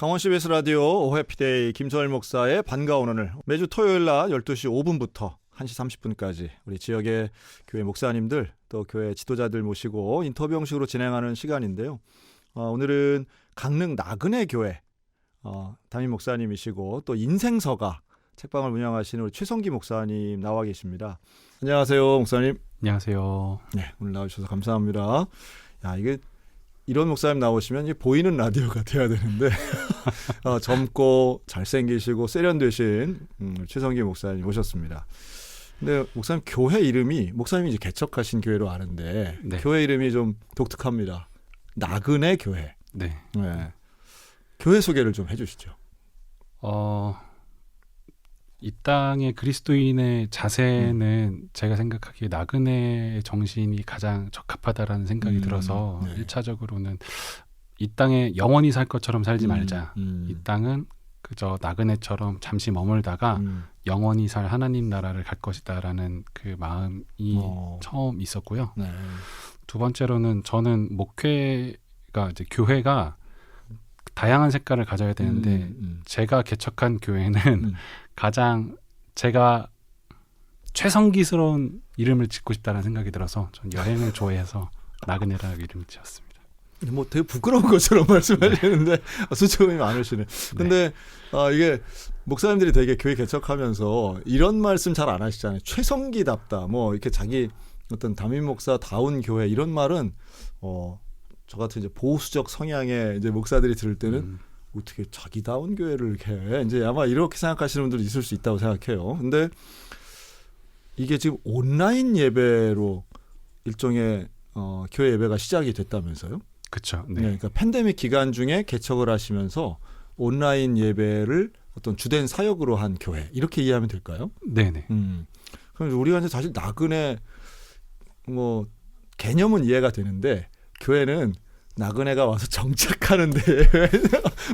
강원 CBS 라디오 오해피데이 김서일 목사의 반가운 오늘, 매주 토요일 낮 12시 5분부터 1시 30분까지 우리 지역의 교회 목사님들 또 교회 지도자들 모시고 인터뷰 형식으로 진행하는 시간인데요. 오늘은 강릉 나그네 교회 담임 목사님이시고 또 인생서가 책방을 운영하시는 우리 최성기 목사님 나와 계십니다. 안녕하세요, 목사님. 안녕하세요. 네, 오늘 나와주셔서 감사합니다. 야, 이게 이런 목사님 나오시면 이제 보이는 라디오가 돼야 되는데 젊고 잘생기시고 세련되신 최성기 목사님 오셨습니다. 근데 목사님 교회 이름이, 목사님이 이제 개척하신 교회로 아는데 네. 교회 이름이 좀 독특합니다. 나그네 교회. 네. 네. 교회 소개를 좀 해주시죠. 이 땅의 그리스도인의 자세는 제가 생각하기에 나그네의 정신이 가장 적합하다라는 생각이 들어서 네. 1차적으로는 이 땅에 영원히 살 것처럼 살지 말자. 이 땅은 그저 나그네처럼 잠시 머물다가 영원히 살 하나님 나라를 갈 것이다라는 그 마음이 처음 있었고요. 네. 두 번째로는 저는 목회가 이제 교회가 다양한 색깔을 가져야 되는데 제가 개척한 교회는 가장 제가 최성기스러운 이름을 짓고 싶다는 생각이 들어서 전 여행을 좋아해서 나그네라는 이름을 지었습니다. 뭐 되게 부끄러운 것처럼 말씀하시는데 수줍음이 많으시네. 근데 이게 목사님들이 되게 교회 개척하면서 이런 말씀 잘 안 하시잖아요. 최성기답다. 뭐 이렇게 자기 어떤 담임 목사다운 교회, 이런 말은 저 같은 이제 보수적 성향의 이제 목사들이 들을 때는 어떻게 자기다운 교회를 이렇게 해? 이제 아마 이렇게 생각하시는 분들이 있을 수 있다고 생각해요. 근데 이게 지금 온라인 예배로 일종의 교회 예배가 시작이 됐다면서요? 그렇죠. 네. 그러니까 팬데믹 기간 중에 개척을 하시면서 온라인 예배를 어떤 주된 사역으로 한 교회, 이렇게 이해하면 될까요? 네네. 그럼 우리가 이제 사실 나그네 뭐 개념은 이해가 되는데 교회는 나그네가 와서 정착하는데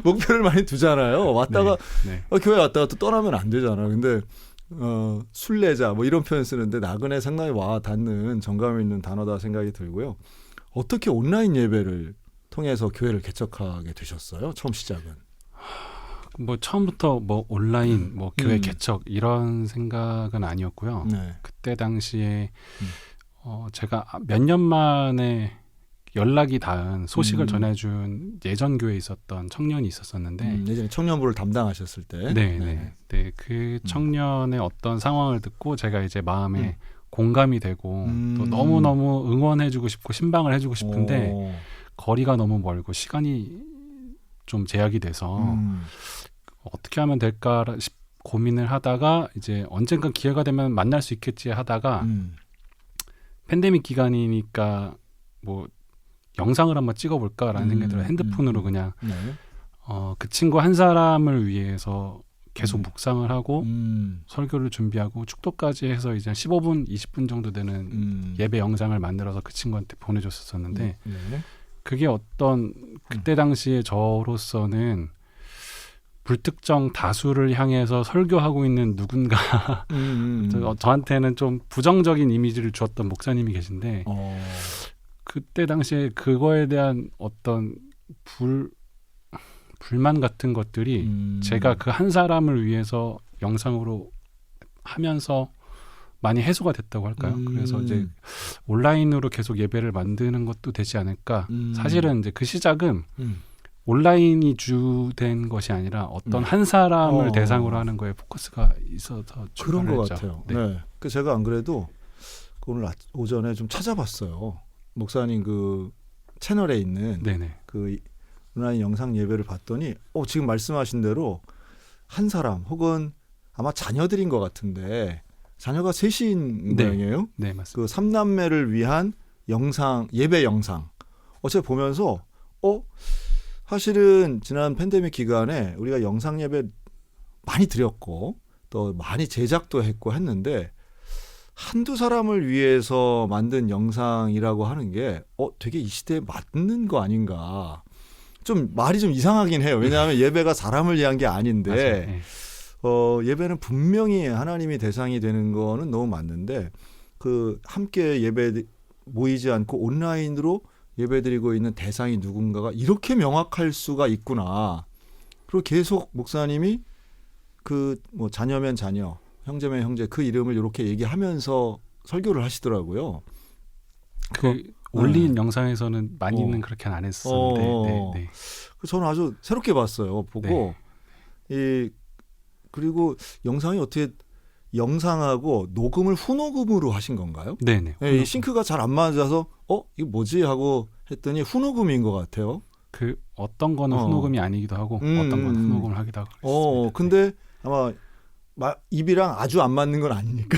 목표를 많이 두잖아요. 왔다가 네. 교회 왔다가 또 떠나면 안 되잖아요. 근데 순례자 뭐 이런 표현 쓰는데 나그네 상당히 와 닿는 정감 있는 단어다 생각이 들고요. 어떻게 온라인 예배를 통해서 교회를 개척하게 되셨어요? 처음 시작은? 뭐 처음부터 뭐 온라인 뭐 교회 개척 이런 생각은 아니었고요. 네. 그때 당시에 제가 몇 년 만에 연락이 닿은 소식을 전해준 예전 교회에 있었던 청년이 있었었는데 예전에 청년부를 담당하셨을 때 네, 그 청년의 어떤 상황을 듣고 제가 이제 마음에 공감이 되고 또 너무너무 응원해주고 싶고 신방을 해주고 싶은데 거리가 너무 멀고 시간이 좀 제약이 돼서 어떻게 하면 될까 고민을 하다가 이제 언젠가 기회가 되면 만날 수 있겠지 하다가 팬데믹 기간이니까 뭐 영상을 한번 찍어볼까라는 생각이 들어요. 핸드폰으로 그냥 그 친구 한 사람을 위해서 계속 묵상을 하고 설교를 준비하고 축도까지 해서 이제 15분, 20분 정도 되는 예배 영상을 만들어서 그 친구한테 보내줬었는데 그게 어떤 그때 당시에 저로서는 불특정 다수를 향해서 설교하고 있는 누군가 저한테는 좀 부정적인 이미지를 주었던 목사님이 계신데 그때 당시에 그거에 대한 어떤 불만 같은 것들이 제가 그 한 사람을 위해서 영상으로 하면서 많이 해소가 됐다고 할까요? 그래서 이제 온라인으로 계속 예배를 만드는 것도 되지 않을까. 사실은 이제 그 시작은 온라인이 주된 것이 아니라 어떤 한 사람을 대상으로 하는 거에 포커스가 있어서 그런 것 했죠. 같아요. 네. 네. 그 제가 안 그래도 오늘 오전에 좀 찾아봤어요. 목사님 그 채널에 있는 그 온라인 영상 예배를 봤더니 지금 말씀하신 대로 한 사람 혹은 아마 자녀들인 것 같은데 자녀가 셋인 모양이에요. 네, 맞습니다. 그 3남매를 위한 영상, 예배 영상. 제가 보면서 사실은 지난 팬데믹 기간에 우리가 영상 예배 많이 드렸고 또 많이 제작도 했고 했는데 한두 사람을 위해서 만든 영상이라고 하는 게 되게 이 시대에 맞는 거 아닌가. 좀 말이 좀 이상하긴 해요. 왜냐하면 예배가 사람을 위한 게 아닌데 예배는 분명히 하나님이 대상이 되는 거는 너무 맞는데 그 함께 예배 모이지 않고 온라인으로 예배드리고 있는 대상이 누군가가 이렇게 명확할 수가 있구나. 그리고 계속 목사님이 그 뭐 자녀면 자녀, 형제면 형제 그 이름을 이렇게 얘기하면서 설교를 하시더라고요. 그 올린 영상에서는 많이는 그렇게는 안 했었는데 네. 저는 아주 새롭게 봤어요. 보고 그리고 영상이 어떻게 영상하고 녹음을 후녹음으로 하신 건가요? 네네. 이 싱크가 잘 안 맞아서 이거 뭐지 하고 했더니 후녹음인 것 같아요. 그 어떤 거는 후녹음이 아니기도 하고 어떤 건 후녹음을 하기도 하고. 근데 아마 입이랑 아주 안 맞는 건 아니니까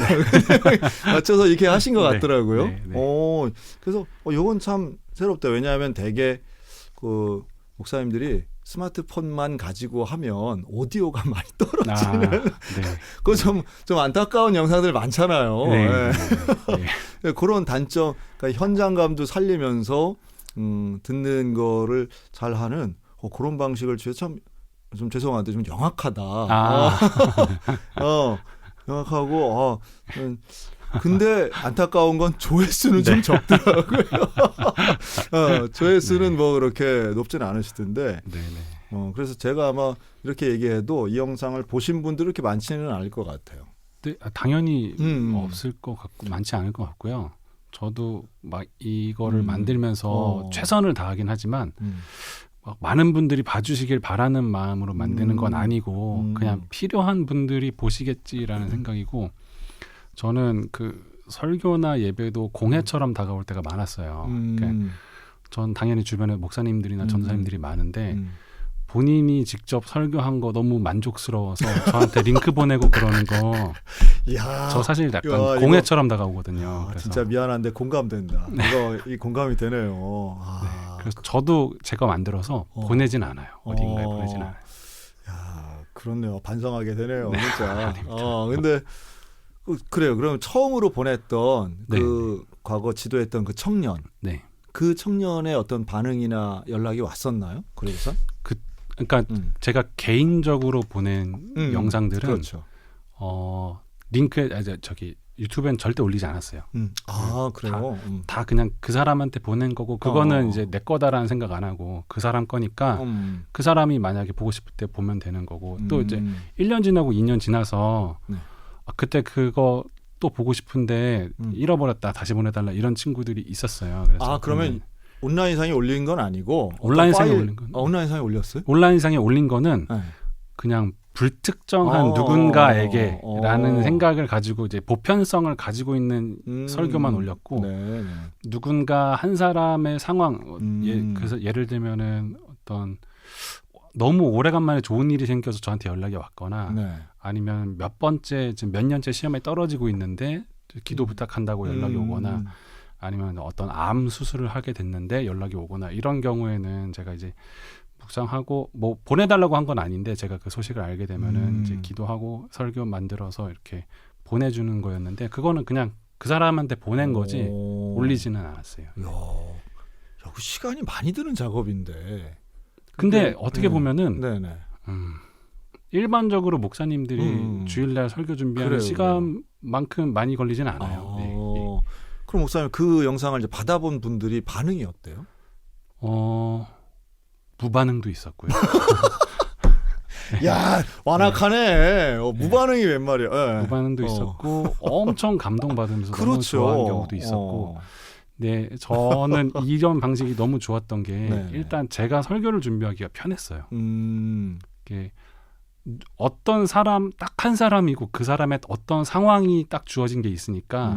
맞춰서 이렇게 하신 것 같더라고요. 네. 그래서 이건 참 새롭다. 왜냐하면 대개 그 목사님들이 스마트폰만 가지고 하면 오디오가 많이 떨어지는 그거 좀 안타까운 영상들 많잖아요. 네. 그런 단점, 그러니까 현장감도 살리면서 듣는 거를 잘하는 그런 방식을 좀 죄송한데 좀 영악하다. 영악하고 근데 안타까운 건 조회수는 좀 적더라고요. 조회수는 뭐 그렇게 높지는 않으시던데. 그래서 제가 아마 이렇게 얘기해도 이 영상을 보신 분들은 그렇게 많지는 않을 것 같아요. 네, 당연히 없을 것 같고 많지 않을 것 같고요. 저도 막 이거를 만들면서 최선을 다하긴 하지만 막 많은 분들이 봐주시길 바라는 마음으로 만드는 건 아니고 그냥 필요한 분들이 보시겠지라는 생각이고, 저는 그 설교나 예배도 공예처럼 다가올 때가 많았어요. 그러니까 전 당연히 주변에 목사님들이나 전사님들이 많은데 본인이 직접 설교한 거 너무 만족스러워서 저한테 링크 보내고 그러는 거 저 사실 약간 공예처럼 다가오거든요. 그래서 진짜 미안한데 공감된다. 이 공감이 되네요. 네, 그래서 저도 제가 만들어서 보내진 않아요. 어딘가에 보내진 않아요. 그렇네요. 반성하게 되네요. 진짜. 근데 그래요. 그럼 처음으로 보냈던 그 과거 지도했던 그 청년, 그 청년의 어떤 반응이나 연락이 왔었나요? 그래서 그러니까 제가 개인적으로 보낸 영상들은 그렇죠. 링크에 저기 유튜브엔 절대 올리지 않았어요. 그래요? 다 그냥 그 사람한테 보낸 거고, 그거는 이제 내 거다라는 생각 안 하고 그 사람 거니까 그 사람이 만약에 보고 싶을 때 보면 되는 거고, 또 이제 1년 지나고 2년 지나서 그때 그거 또 보고 싶은데 잃어버렸다, 다시 보내달라, 이런 친구들이 있었어요. 그래서 그러면 온라인상에 올린 건 아니고 온라인상에 올린 건 온라인상에 올렸어요? 온라인상에 올린 거는 그냥 불특정한 누군가에게라는 생각을 가지고 이제 보편성을 가지고 있는 설교만 올렸고, 누군가 한 사람의 상황, 그래서 예를 들면은 어떤 너무 오래간만에 좋은 일이 생겨서 저한테 연락이 왔거나 아니면 몇 번째 지금 몇 년째 시험에 떨어지고 있는데 기도 부탁한다고 연락이 오거나 아니면 어떤 암 수술을 하게 됐는데 연락이 오거나, 이런 경우에는 제가 이제 묵상하고 뭐 보내달라고 한 건 아닌데 제가 그 소식을 알게 되면은 이제 기도하고 설교 만들어서 이렇게 보내주는 거였는데, 그거는 그냥 그 사람한테 보낸 거지 올리지는 않았어요. 그 시간이 많이 드는 작업인데. 근데 어떻게 보면은 일반적으로 목사님들이 주일날 설교 준비하는 시간만큼 많이 걸리진 않아요. 그럼 목사님 그 영상을 이제 받아본 분들이 반응이 어때요? 무반응도 있었고요. 야, 완악하네. 무반응이 웬 말이야. 무반응도 있었고 엄청 감동받으면서 너무 좋아하는 경우도 있었고. 저는 이런 방식이 너무 좋았던 게 일단 제가 설교를 준비하기가 편했어요. 이게 어떤 사람, 딱 한 사람이고 그 사람의 어떤 상황이 딱 주어진 게 있으니까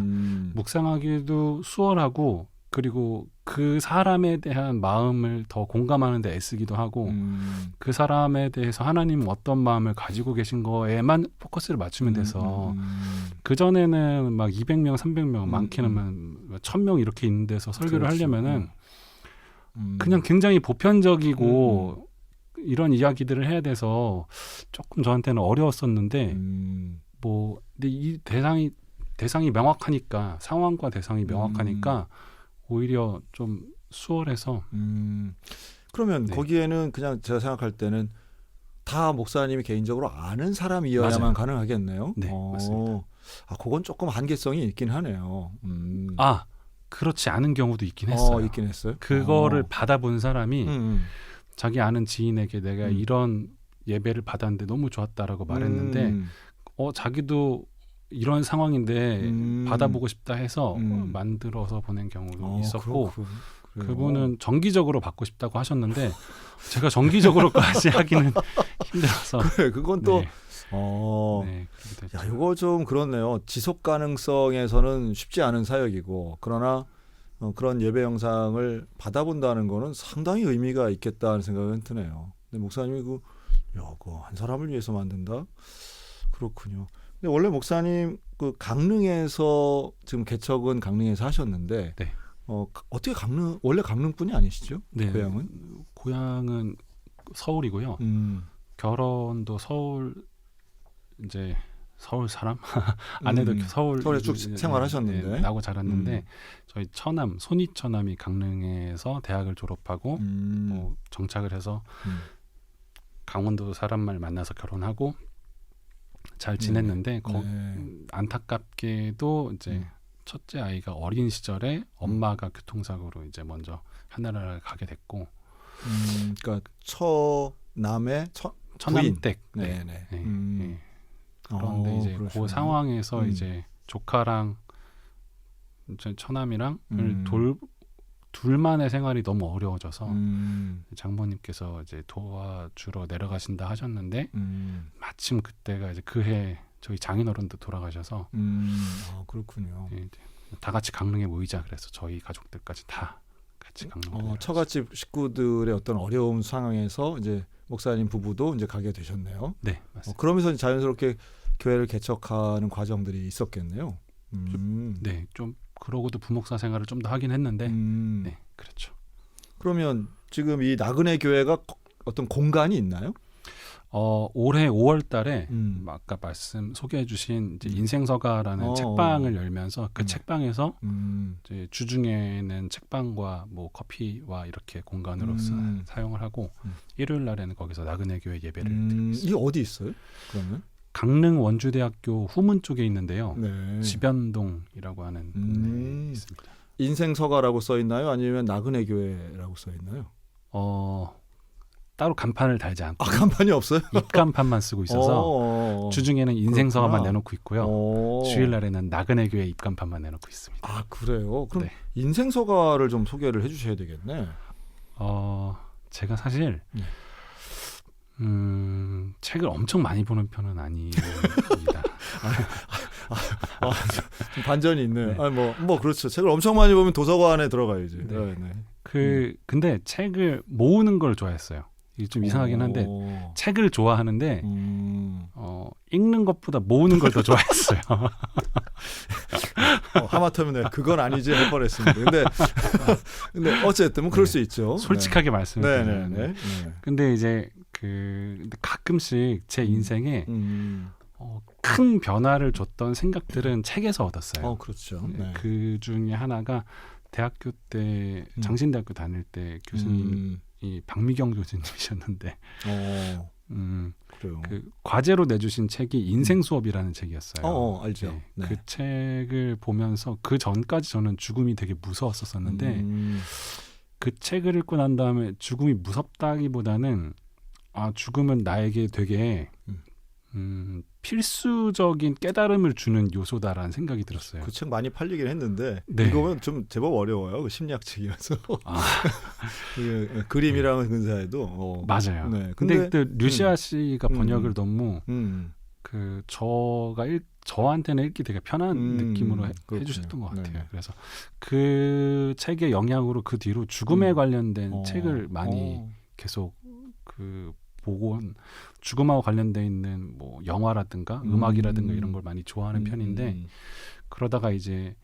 묵상하기도 수월하고, 그리고 그 사람에 대한 마음을 더 공감하는 데 애쓰기도 하고 그 사람에 대해서 하나님은 어떤 마음을 가지고 계신 거에만 포커스를 맞추면 돼서 그전에는 막 200명, 300명, 많게는 1000명 이렇게 있는 데서 설교를 하려면은 그냥 굉장히 보편적이고 이런 이야기들을 해야 돼서 조금 저한테는 어려웠었는데 근데 이 대상이 명확하니까, 상황과 대상이 명확하니까 오히려 좀 수월해서. 그러면 거기에는 그냥 제가 생각할 때는 다 목사님이 개인적으로 아는 사람이어야만 가능하겠네요. 네, 맞습니다. 그건 조금 한계성이 있긴 하네요. 그렇지 않은 경우도 있긴 했어요. 있긴 했어요. 그거를 받아본 사람이 자기 아는 지인에게 내가 이런 예배를 받았는데 너무 좋았다라고 말했는데 자기도 이런 상황인데 받아보고 싶다 해서 만들어서 보낸 경우도 있었고 그분은 정기적으로 받고 싶다고 하셨는데 제가 정기적으로까지 하기는 힘들어서 그래, 그건 또 네. 네, 그렇게 됐죠. 야, 이거 좀 그렇네요. 지속 가능성에서는 쉽지 않은 사역이고 그러나 그런 예배 영상을 받아본다는 거는 상당히 의미가 있겠다는 생각은 드네요. 근데 목사님이 그거 한 사람을 위해서 만든다? 그렇군요. 근데 원래 목사님 그 강릉에서 지금 개척은 강릉에서 하셨는데 네. 어떻게 원래 강릉분이 아니시죠? 네, 고향은 서울이고요. 결혼도 서울 이제 서울 사람 아내도 서울에 쭉 생활하셨는데 네, 나고 자랐는데 저희 처남 손이처남이 강릉에서 대학을 졸업하고 뭐 정착을 해서 강원도 사람을 만나서 결혼하고 잘 지냈는데 안타깝게도 이제 첫째 아이가 어린 시절에 엄마가 교통사고로 이제 먼저 하늘나라를 가게 됐고 그러니까 처남의 처남댁 네네. 네. 그런데 이제 그 상황에서 이제 조카랑 이제 처남이랑 둘만의 생활이 너무 어려워져서 장모님께서 이제 도와주러 내려가신다 하셨는데 마침 그때가 이제 그해 저희 장인어른도 돌아가셔서 그렇군요. 이제 다 같이 강릉에 모이자 그래서 저희 가족들까지 다 같이 강릉에 처갓집 식구들의 어떤 어려운 상황에서 이제 목사님 부부도 이제 가게 되셨네요. 네, 맞습니다. 그러면서 자연스럽게 교회를 개척하는 과정들이 있었겠네요. 네, 좀 그러고도 부목사 생활을 좀 더 하긴 했는데, 네, 그렇죠. 그러면 지금 이 나그네 교회가 어떤 공간이 있나요? 올해 5월달에 아까 소개해주신 이제 인생서가라는 책방을 열면서 그 책방에서 이제 주중에는 책방과 뭐 커피와 이렇게 공간으로 사용을 하고 일요일 날에는 거기서 나그네 교회 예배를 드리고 있습니다. 이게 어디 있어요? 그러면 강릉 원주대학교 후문 쪽에 있는데요. 네. 지변동이라고 하는 동네에 있습니다. 인생서가라고 써 있나요? 아니면 나그네 교회라고 써 있나요? 따로 간판을 달지 않고 간판이 없어요? 입간판만 쓰고 있어서 주중에는 인생서가만 내놓고 있고요. 주일날에는 나그네 교회 입간판만 내놓고 있습니다. 아, 그래요? 그럼 네. 인생서가를 좀 소개를 해주셔야 되겠네. 제가 사실 책을 엄청 많이 보는 편은 아닙니다. 좀 반전이 있네. 네. 뭐 그렇죠. 책을 엄청 많이 보면 도서관에 들어가야지. 네. 네. 근데 책을 모으는 걸 좋아했어요. 이게 좀 이상하긴 한데 책을 좋아하는데 읽는 것보다 모으는 걸 더 좋아했어요. 하마터면 내가 그건 아니지 할 뻔했습니다. 근데 어쨌든 뭐 그럴 수 있죠. 솔직하게 말씀드리면. 네. 근데 이제 근데 가끔씩 제 인생에 큰 변화를 줬던 생각들은 책에서 얻었어요. 그렇죠. 그 중에 하나가 대학교 때 장신대학교 다닐 때 교수님이 박미경 교수님이셨는데 그래요. 그 과제로 내주신 책이 인생 수업이라는 책이었어요. 알죠. 네. 그 책을 보면서 그 전까지 저는 죽음이 되게 무서웠었는데 그 책을 읽고 난 다음에 죽음이 무섭다기보다는 죽음은 나에게 되게 필수적인 깨달음을 주는 요소다라는 생각이 들었어요. 그 책 많이 팔리긴 했는데 네. 이거는 좀 제법 어려워요. 그 심리학 책이라서. 그림이랑은 근사해도. 맞아요. 네. 근데 그때 류시아 씨가 번역을 너무 저한테는 읽기 되게 편한 느낌으로 해주셨던 것 같아요. 네. 그래서 그 책의 영향으로 그 뒤로 죽음에 관련된 책을 많이 계속 보고 죽음하고 관련돼 있는 뭐 영화라든가 음악이라든가 이런 걸 많이 좋아하는 편인데 그러다가 이제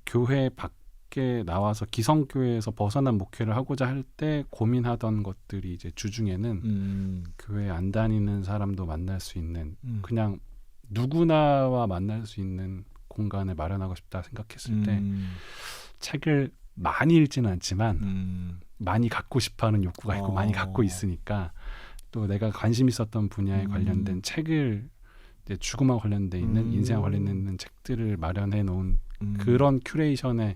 교회 밖에 나와서 기성교회에서 벗어난 목회를 하고자 할 때 고민하던 것들이 이제 주중에는 교회 안 다니는 사람도 만날 수 있는 그냥 누구나와 만날 수 있는 공간을 마련하고 싶다 생각했을 때 책을 많이 읽지는 않지만 많이 갖고 싶어하는 욕구가 있고 많이 갖고 있으니까 또 내가 관심 있었던 분야에 관련된 책을 이제 죽음과 관련돼 있는 인생과 관련돼 있는 책들을 마련해 놓은 그런 큐레이션의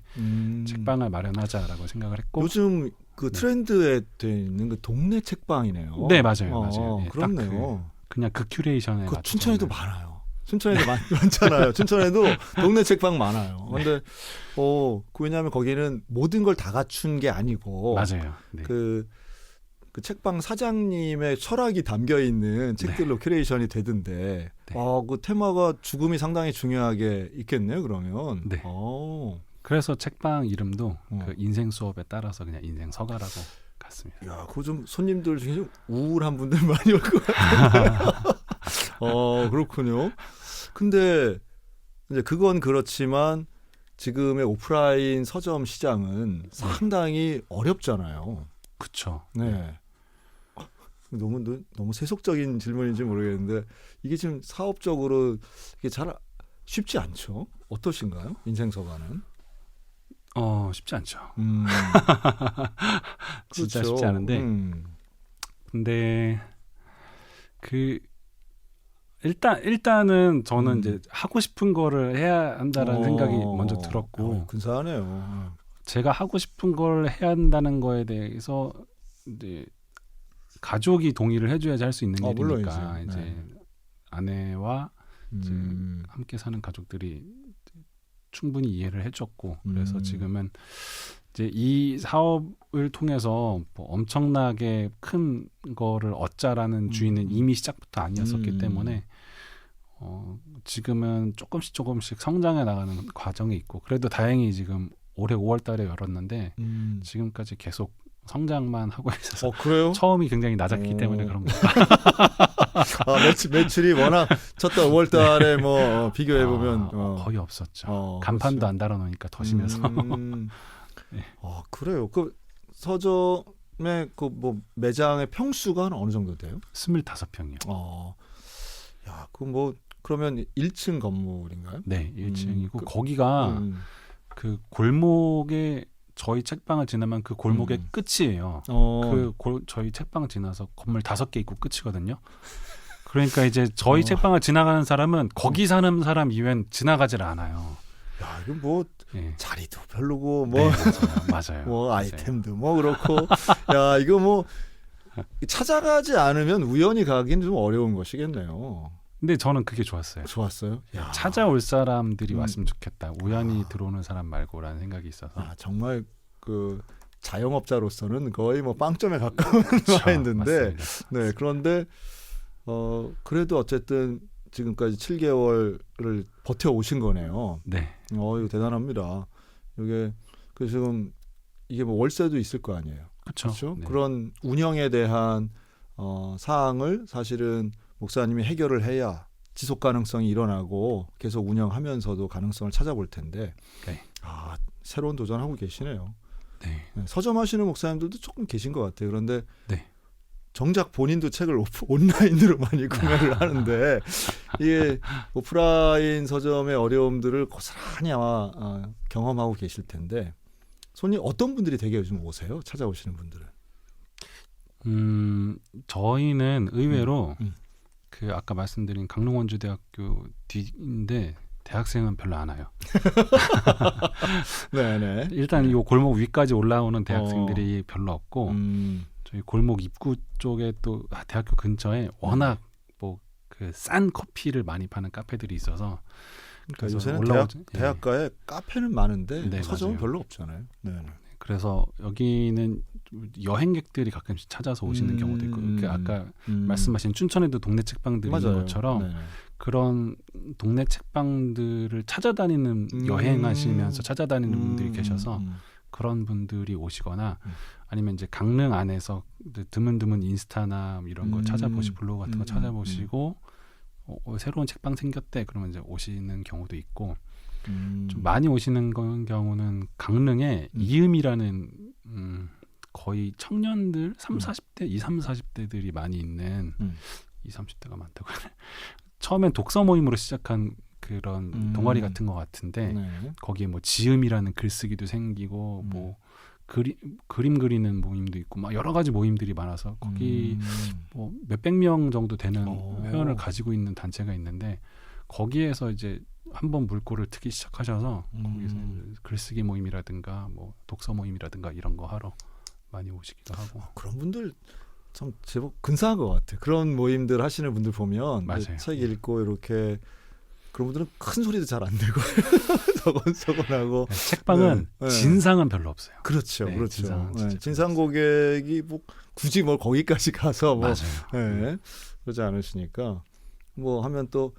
책방을 마련하자라고 생각을 했고 요즘 그 트렌드에 돼 있는 그 동네 책방이네요. 네, 맞아요. 맞아요. 예, 그렇네요. 그냥 그 큐레이션에 그 맞춰서 춘천에도 많아요. 춘천에도 많잖아요. 춘천에도 동네 책방 많아요. 근데 왜냐하면 거기는 모든 걸 다 갖춘 게 아니고 맞아요. 네. 그 책방 사장님의 철학이 담겨 있는 책들로 큐레이션이 되던데, 네. 그 테마가 죽음이 상당히 중요하게 있겠네요. 그러면. 네. 그래서 책방 이름도 그 인생 수업에 따라서 그냥 인생 서가라고 갔습니다. 야, 그거 좀 손님들 중에 좀 우울한 분들 많이 올 것 같은데. 그렇군요. 근데 이제 그건 그렇지만 지금의 오프라인 서점 시장은 상당히 어렵잖아요. 그렇죠. 네. 너무 세속적인 질문인지 모르겠는데 이게 지금 사업적으로 이게 잘 쉽지 않죠. 어떠신가요? 인생서가는? 쉽지 않죠. 그렇죠. 진짜 쉽지 않은데. 근데 일단은 저는 이제 하고 싶은 거를 해야 한다라는 생각이 먼저 들었고, 근사하네요. 제가 하고 싶은 걸 해야 한다는 거에 대해서 이제 가족이 동의를 해줘야지 할 수 있는 일이니까 물론이죠. 이제 아내와 이제 함께 사는 가족들이 충분히 이해를 해줬고, 그래서 지금은 이제 이 사업을 통해서 뭐 엄청나게 큰 거를 얻자라는 주의는 이미 시작부터 아니었었기 때문에 지금은 조금씩 성장해 나가는 과정이 있고, 그래도 다행히 지금 올해 5월달에 열었는데 지금까지 계속 성장만 하고 있어서 그래요? 처음이 굉장히 낮았기 때문에 그런 거. 매출이 워낙 첫달 5월달에 뭐 비교해 보면 거의 없었죠. 간판도 그렇죠. 안 달아놓으니까 더 심해서. 네. 그래요. 그 서점의 그 뭐 매장의 평수가 어느 정도 돼요? 25평이요. 야, 그 뭐 그러면 1층 건물인가요? 네, 1층이고 거기가 그 골목에 저희 책방을 지나면 그 골목의 끝이에요. 저희 책방을 지나서 건물 5개 있고 끝이거든요. 그러니까 이제 저희 책방을 지나가는 사람은 거기 사는 사람 이외엔 지나가질 않아요. 야, 이거 뭐 자리도 별로고 뭐 네, 맞아요. 뭐 아이템도 뭐 그렇고 야, 이거 뭐 찾아가지 않으면 우연히 가기는 좀 어려운 것이겠네요. 근데 저는 그게 좋았어요. 좋았어요? 야. 찾아올 사람들이 왔으면 좋겠다. 우연히 들어오는 사람 말고라는 생각이 있어서. 정말 그 자영업자로서는 거의 뭐 빵점에 가까운 마인드인데, 네, 그런데 그래도 어쨌든 지금까지 7개월을 버텨 오신 거네요. 네. 이거 대단합니다. 이게 지금 이게 뭐 월세도 있을 거 아니에요. 그렇죠? 네. 그런 운영에 대한 사항을 사실은 목사님이 해결을 해야 지속 가능성이 일어나고 계속 운영하면서도 가능성을 찾아볼 텐데, 네. 새로운 도전하고 계시네요. 네. 서점 하시는 목사님들도 조금 계신 것 같아요. 그런데 네. 정작 본인도 책을 온라인으로 많이 구매를 하는데 이게 오프라인 서점의 어려움들을 고스란히 아마 경험하고 계실 텐데, 손님 어떤 분들이 되게 요즘 오세요? 찾아오시는 분들은? 저희는 의외로 그 아까 말씀드린 강릉원주대학교 뒤인데 대학생은 별로 안 와요. 네네. 일단 이 골목 위까지 올라오는 대학생들이 별로 없고, 저희 골목 입구 쪽에 또 대학교 근처에 워낙 뭐 그 싼 커피를 많이 파는 카페들이 있어서, 그러니까 요새는 대학가에 카페는 많은데 서점은 별로 없잖아요. 네. 그래서 여기는 여행객들이 가끔씩 찾아서 오시는 경우도 있고, 아까 말씀하신 춘천에도 동네 책방들이 있는 것처럼 그런 동네 책방들을 찾아다니는 여행하시면서 찾아다니는 분들이 계셔서 그런 분들이 오시거나, 아니면 이제 강릉 안에서 드문드문 인스타나 이런 거 찾아보시 블로그 같은 거 찾아보시고 새로운 책방 생겼대 그러면 이제 오시는 경우도 있고, 좀 많이 오시는 경우는 강릉에 이음이라는 거의 청년들 40, 40대들이 많이 있는 30대가 많다고 처음엔 독서 모임으로 시작한 그런 동아리 같은 것 같은데, 거기에 뭐 지음이라는 글쓰기도 생기고 뭐 그림 그리는 모임도 있고 막 여러 가지 모임들이 많아서 거기 뭐 몇백 명 정도 되는 회원을 가지고 있는 단체가 있는데, 거기에서 이제 한번 물꼬를 트기 시작하셔서 거기서 글쓰기 모임이라든가 뭐 독서 모임이라든가 이런 거 하러 많이 오시기도 하고. 그런 분들 참 제법 근사한 것 같아. 그런 모임들 하시는 분들 보면 맞아요. 책 읽고 이렇게 그런 분들은 큰 소리도 잘 안 내고 서곤서곤하고 책방은 네. 진상은 별로 없어요. 그렇죠, 네, 그렇죠. 진상은 진짜 진상 고객이 뭐 굳이 뭐 거기까지 가서 뭐 맞아요. 그러지 않으시니까 뭐 하면 또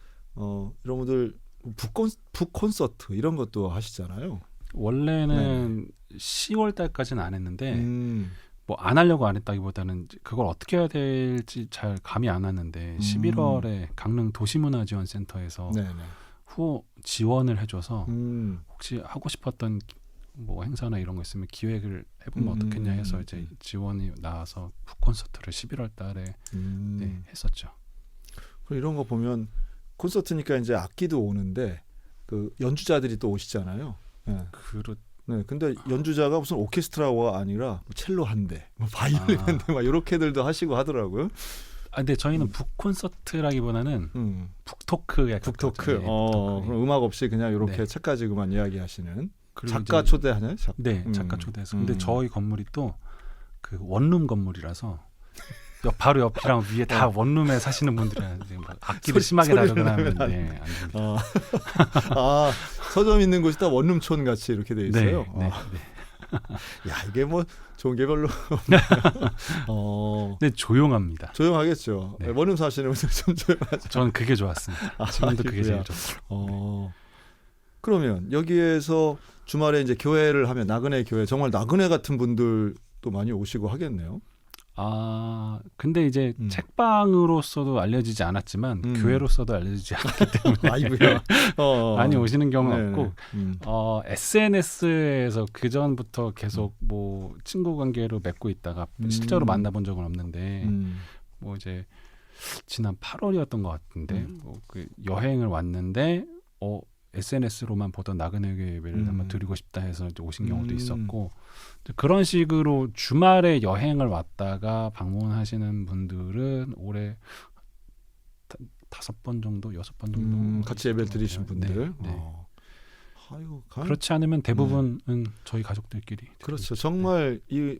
이런 분들 북 콘서트 이런 것도 하시잖아요. 원래는 10월 달까지는 안 했는데 음. 뭐 안 하려고 안 했다기보다는 그걸 어떻게 해야 될지 잘 감이 안 왔는데 11월에 강릉 도시문화지원센터에서 네네. 후원 지원을 해줘서 음. 혹시 하고 싶었던 뭐 행사나 이런 거 있으면 기획을 해보면 어떻겠냐 해서 이제 지원이 나와서 북 콘서트를 11월 달에 네, 했었죠. 그럼 이런 거 보면 콘서트니까 이제 악기도 오는데 그 연주자들이 또 오시잖아요. 네. 네, 근데 연주자가 무슨 오케스트라가 아니라 뭐 첼로 한 대, 뭐 바이올린 한 대, 막 이렇게들도 하시고 하더라고요. 근데 저희는 북 콘서트라기보다는 북토크에 북토크. 가깝죠. 그럼 음악 없이 그냥 이렇게 네. 책 가지고만 이야기하시는. 그리고 작가 이제, 초대하나요? 네, 작가 초대해서. 근데 저희 건물이 또 그 원룸 건물이라서 바로 옆이랑 위에 다 원룸에 사시는 분들은 이제 뭐 악기를 심하게 다루거나 하면 안 됩니다. 서점 있는 곳이 다 원룸촌 같이 이렇게 돼 있어요. 네. 야, 이게 뭐 좋은 게 별로. 네, 조용합니다. 조용하겠죠. 네. 원룸 사시는 분들 좀 조용하죠. 저는 그게 좋았습니다. 지금도 그게 제일 좋아요. 그러면 여기에서 주말에 이제 교회를 하면 나그네 교회, 정말 나그네 같은 분들도 많이 오시고 하겠네요. 근데 이제 책방으로서도 알려지지 않았지만 교회로서도 알려지지 않기 때문에 아이고야. 많이 오시는 경우는 네네. 없고 SNS에서 그 전부터 계속 뭐 친구 관계로 맺고 있다가 실제로 만나본 적은 없는데 뭐 이제 지난 8월이었던 것 같은데 뭐 그 여행을 왔는데 SNS로만 보던 나그네 교회 예배를 한번 드리고 싶다 해서 이제 오신 경우도 있었고 그런 식으로 주말에 여행을 왔다가 방문하시는 분들은 올해 5번 정도, 6번 정도 같이 예배를 드리신 분들. 네. 아이고, 그렇지 않으면 대부분은 저희 가족들끼리. 그렇죠. 정말 이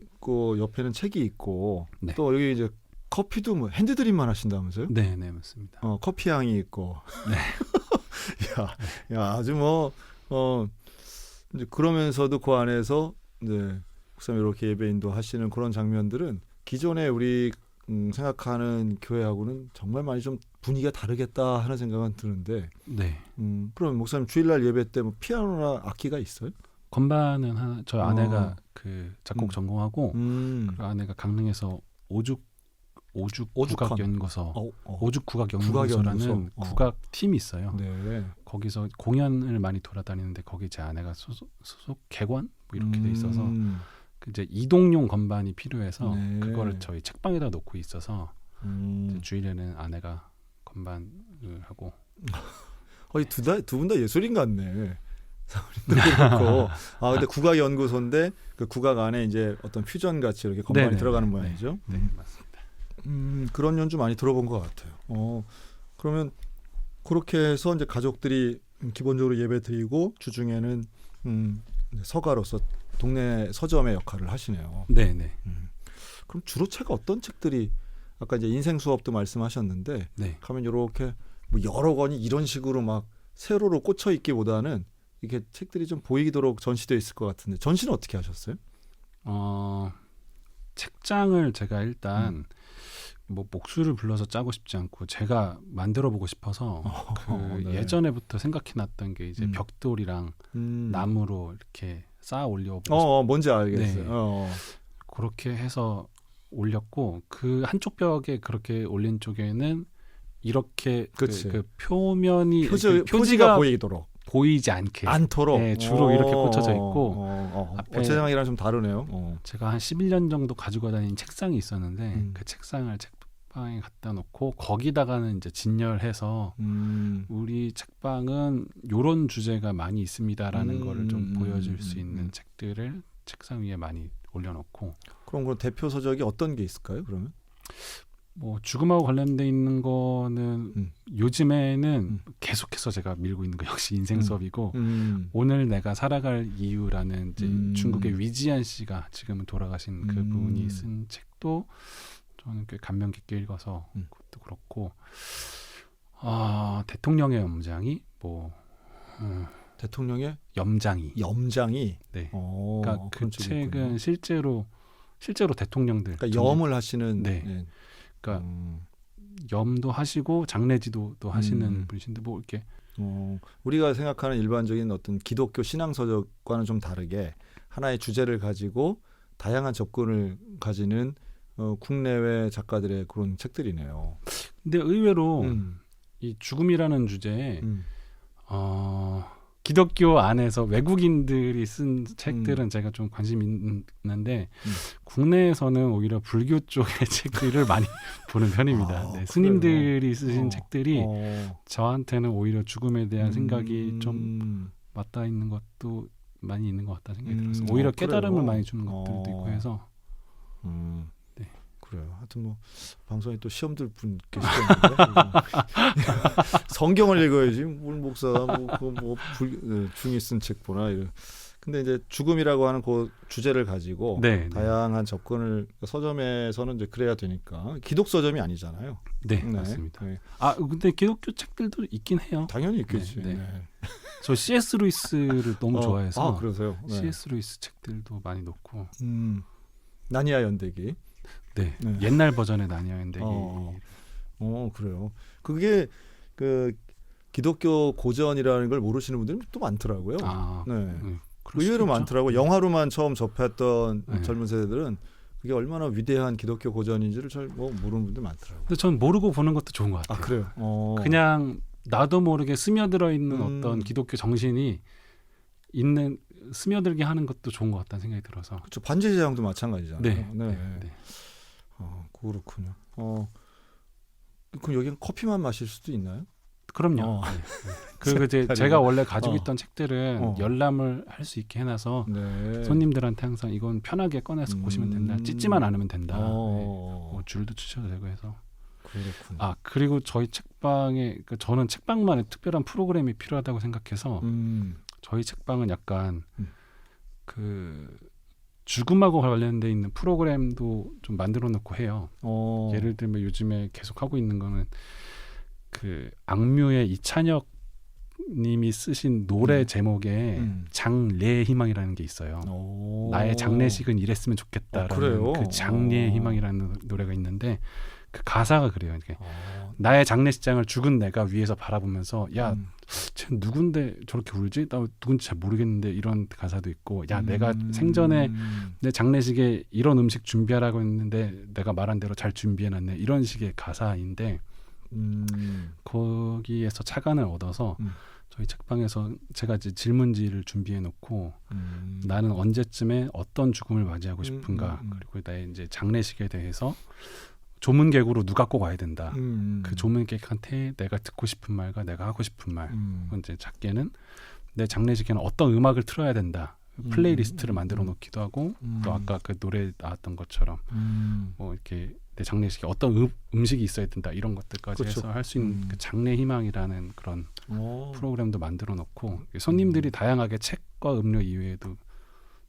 옆에는 책이 있고 네. 또 여기 이제 커피도 뭐 핸드드립만 하신다면서요? 네, 맞습니다. 커피 향이 있고. 네. 야, 아주 이제 그러면서도 그 안에서 이제 목사님 이렇게 예배인도 하시는 그런 장면들은 기존에 우리 생각하는 교회하고는 정말 많이 좀 분위기가 다르겠다 하는 생각은 드는데. 네. 그럼 목사님 주일날 예배 때 뭐 피아노나 악기가 있어요? 건반은 저희 아내가 그 작곡 전공하고 그 아내가 강릉에서 오죽 국악 연구소, 오죽 국악 연구소라는 국악 팀이 있어요. 네. 거기서 공연을 많이 돌아다니는데 거기 제 아내가 소속 객원 뭐 이렇게 돼 있어서 이제 이동용 건반이 필요해서 네. 그거를 저희 책방에다 놓고 있어서 이제 주일에는 아내가 건반을 하고. 두 분 다 예술인 같네. 그렇고 근데 국악 연구소인데 그 국악 안에 이제 어떤 퓨전 같이 이렇게 건반이 네네, 들어가는 네, 모양이죠. 네, 맞습니다. 그런 연주 많이 들어본 것 같아요. 그러면 그렇게 해서 이제 가족들이 기본적으로 예배 드리고 주중에는 서가로서 동네 서점의 역할을 하시네요. 네. 그럼 주로 어떤 책들이 아까 이제 인생 수업도 말씀하셨는데 네. 가면 이렇게 뭐 여러 권이 이런 식으로 막 세로로 꽂혀 있기보다는 이렇게 책들이 좀 보이도록 전시되어 있을 것 같은데 전시는 어떻게 하셨어요? 책장을 제가 일단 뭐 목수를 불러서 짜고 싶지 않고 제가 만들어 보고 싶어서 네. 예전에부터 생각해놨던 게 이제 벽돌이랑 나무로 이렇게 쌓아 올려보고 뭔지 알겠어요. 네. 그렇게 해서 올렸고 그 한쪽 벽에 그렇게 올린 쪽에는 이렇게 그 표면이 표지가 보이도록 보이지 않도록 네, 주로 이렇게 꽂혀져 있고 어체장이랑 좀 다르네요. 제가 한 11년 정도 가지고 다니는 책상이 있었는데 그 책상을 책방에 갖다 놓고 거기다가는 이제 진열해서 우리 책방은 요런 주제가 많이 있습니다라는 거를 좀 보여줄 수 있는 책들을 책상 위에 많이 올려놓고. 그럼 그 대표 서적이 어떤 게 있을까요? 그러면 뭐 죽음하고 관련돼 있는 거는 요즘에는 계속해서 제가 밀고 있는 거 역시 인생 수업이고 오늘 내가 살아갈 이유라는 이제 중국의 위지안 씨가 지금은 돌아가신 그분이 쓴 책도 저는 꽤 감명 깊게 읽어서 그것도 그렇고 대통령의 염장이 대통령의 염장이 네. 그러니까 그 책은 실제로 대통령들 그러니까 염을 하시는 네. 그러니까 염도 하시고 장례지도도 하시는 분이신데 뭐 이렇게 우리가 생각하는 일반적인 어떤 기독교 신앙서적과는 좀 다르게 하나의 주제를 가지고 다양한 접근을 가지는 국내외 작가들의 그런 책들이네요. 근데 의외로 이 죽음이라는 주제에 기독교 안에서 외국인들이 쓴 책들은 제가 좀 관심이 있는데 국내에서는 오히려 불교 쪽의 책들을 많이 보는 편입니다. 네, 스님들이 쓰신 책들이 저한테는 오히려 죽음에 대한 생각이 좀 맞닿아 있는 것도 많이 있는 것 같다 생각이 들어서 오히려 깨달음을 많이 주는 것들도 있고 해서 네. 그래요. 하여튼 뭐 방송에 또 시험들 분 계시겠는데 성경을 읽어야지 뭘 목사가 중이 쓴 책 보나 이런. 근데 이제 죽음이라고 하는 그 주제를 가지고 다양한 접근을 서점에서는 이제 그래야 되니까 기독 서점이 아니잖아요. 네, 맞습니다. 네. 근데 기독교 책들도 있긴 해요. 당연히 있겠지. 네. 저 C.S. 루이스를 너무 좋아해서 그러세요? 네. C.S. 루이스 책들도 많이 놓고 나니아 연대기. 네. 옛날 버전의 나니아 연대기. 그래요. 그게 그 기독교 고전이라는 걸 모르시는 분들이 또 많더라고요. 의외로 많더라고요. 영화로만 처음 접했던 젊은 세대들은 그게 얼마나 위대한 기독교 고전인지를 잘 모르는 분들 많더라고요. 근데 전 모르고 보는 것도 좋은 것 같아요. 그래요? 그냥 나도 모르게 스며들어 있는 어떤 기독교 정신이 스며들게 하는 것도 좋은 것 같다는 생각이 들어서. 그렇죠. 반지의 제왕도 마찬가지잖아요. 네. 그렇군요. 그럼 여기는 커피만 마실 수도 있나요? 그럼요. 그리고 이제 제가 원래 가지고 있던 책들은 열람을 할 수 있게 해놔서 손님들한테 항상 이건 편하게 꺼내서 보시면 된다. 찢지만 않으면 된다. 뭐 줄도 치셔도 되고 해서. 그렇군요. 그리고 저희 책방에 저는 책방만의 특별한 프로그램이 필요하다고 생각해서 저희 책방은 약간 그 죽음하고 관련돼 있는 프로그램도 좀 만들어 놓고 해요. 예를 들면 요즘에 계속 하고 있는 거는 그 악뮤의 이찬혁 님이 쓰신 노래 제목에 장래의 희망이라는 게 있어요. 나의 장례식은 이랬으면 좋겠다라는 그 장래의 희망이라는 노래가 있는데 그 가사가 그래요. 이게 나의 장례식장을 죽은 내가 위에서 바라보면서 야, 쟤 누군데 저렇게 울지? 나 누군지 잘 모르겠는데 이런 가사도 있고 야, 내가 생전에 내 장례식에 이런 음식 준비하라고 했는데 내가 말한 대로 잘 준비해놨네. 이런 식의 가사인데 거기에서 착안을 얻어서 저희 책방에서 제가 이제 질문지를 준비해 놓고 나는 언제쯤에 어떤 죽음을 맞이하고 싶은가 그리고 나의 이제 장례식에 대해서 조문객으로 누가 꼭 와야 된다. 그 조문객한테 내가 듣고 싶은 말과 내가 하고 싶은 말. 이제 작게는 내 장례식에는 어떤 음악을 틀어야 된다. 플레이리스트를 만들어 놓기도 하고 또 아까 그 노래 나왔던 것처럼 뭐 이렇게 내 장례식에 어떤 음식이 있어야 된다 이런 것들까지 해서 할 수 있는 그 장례 희망이라는 그런 프로그램도 만들어 놓고 손님들이 다양하게 책과 음료 이외에도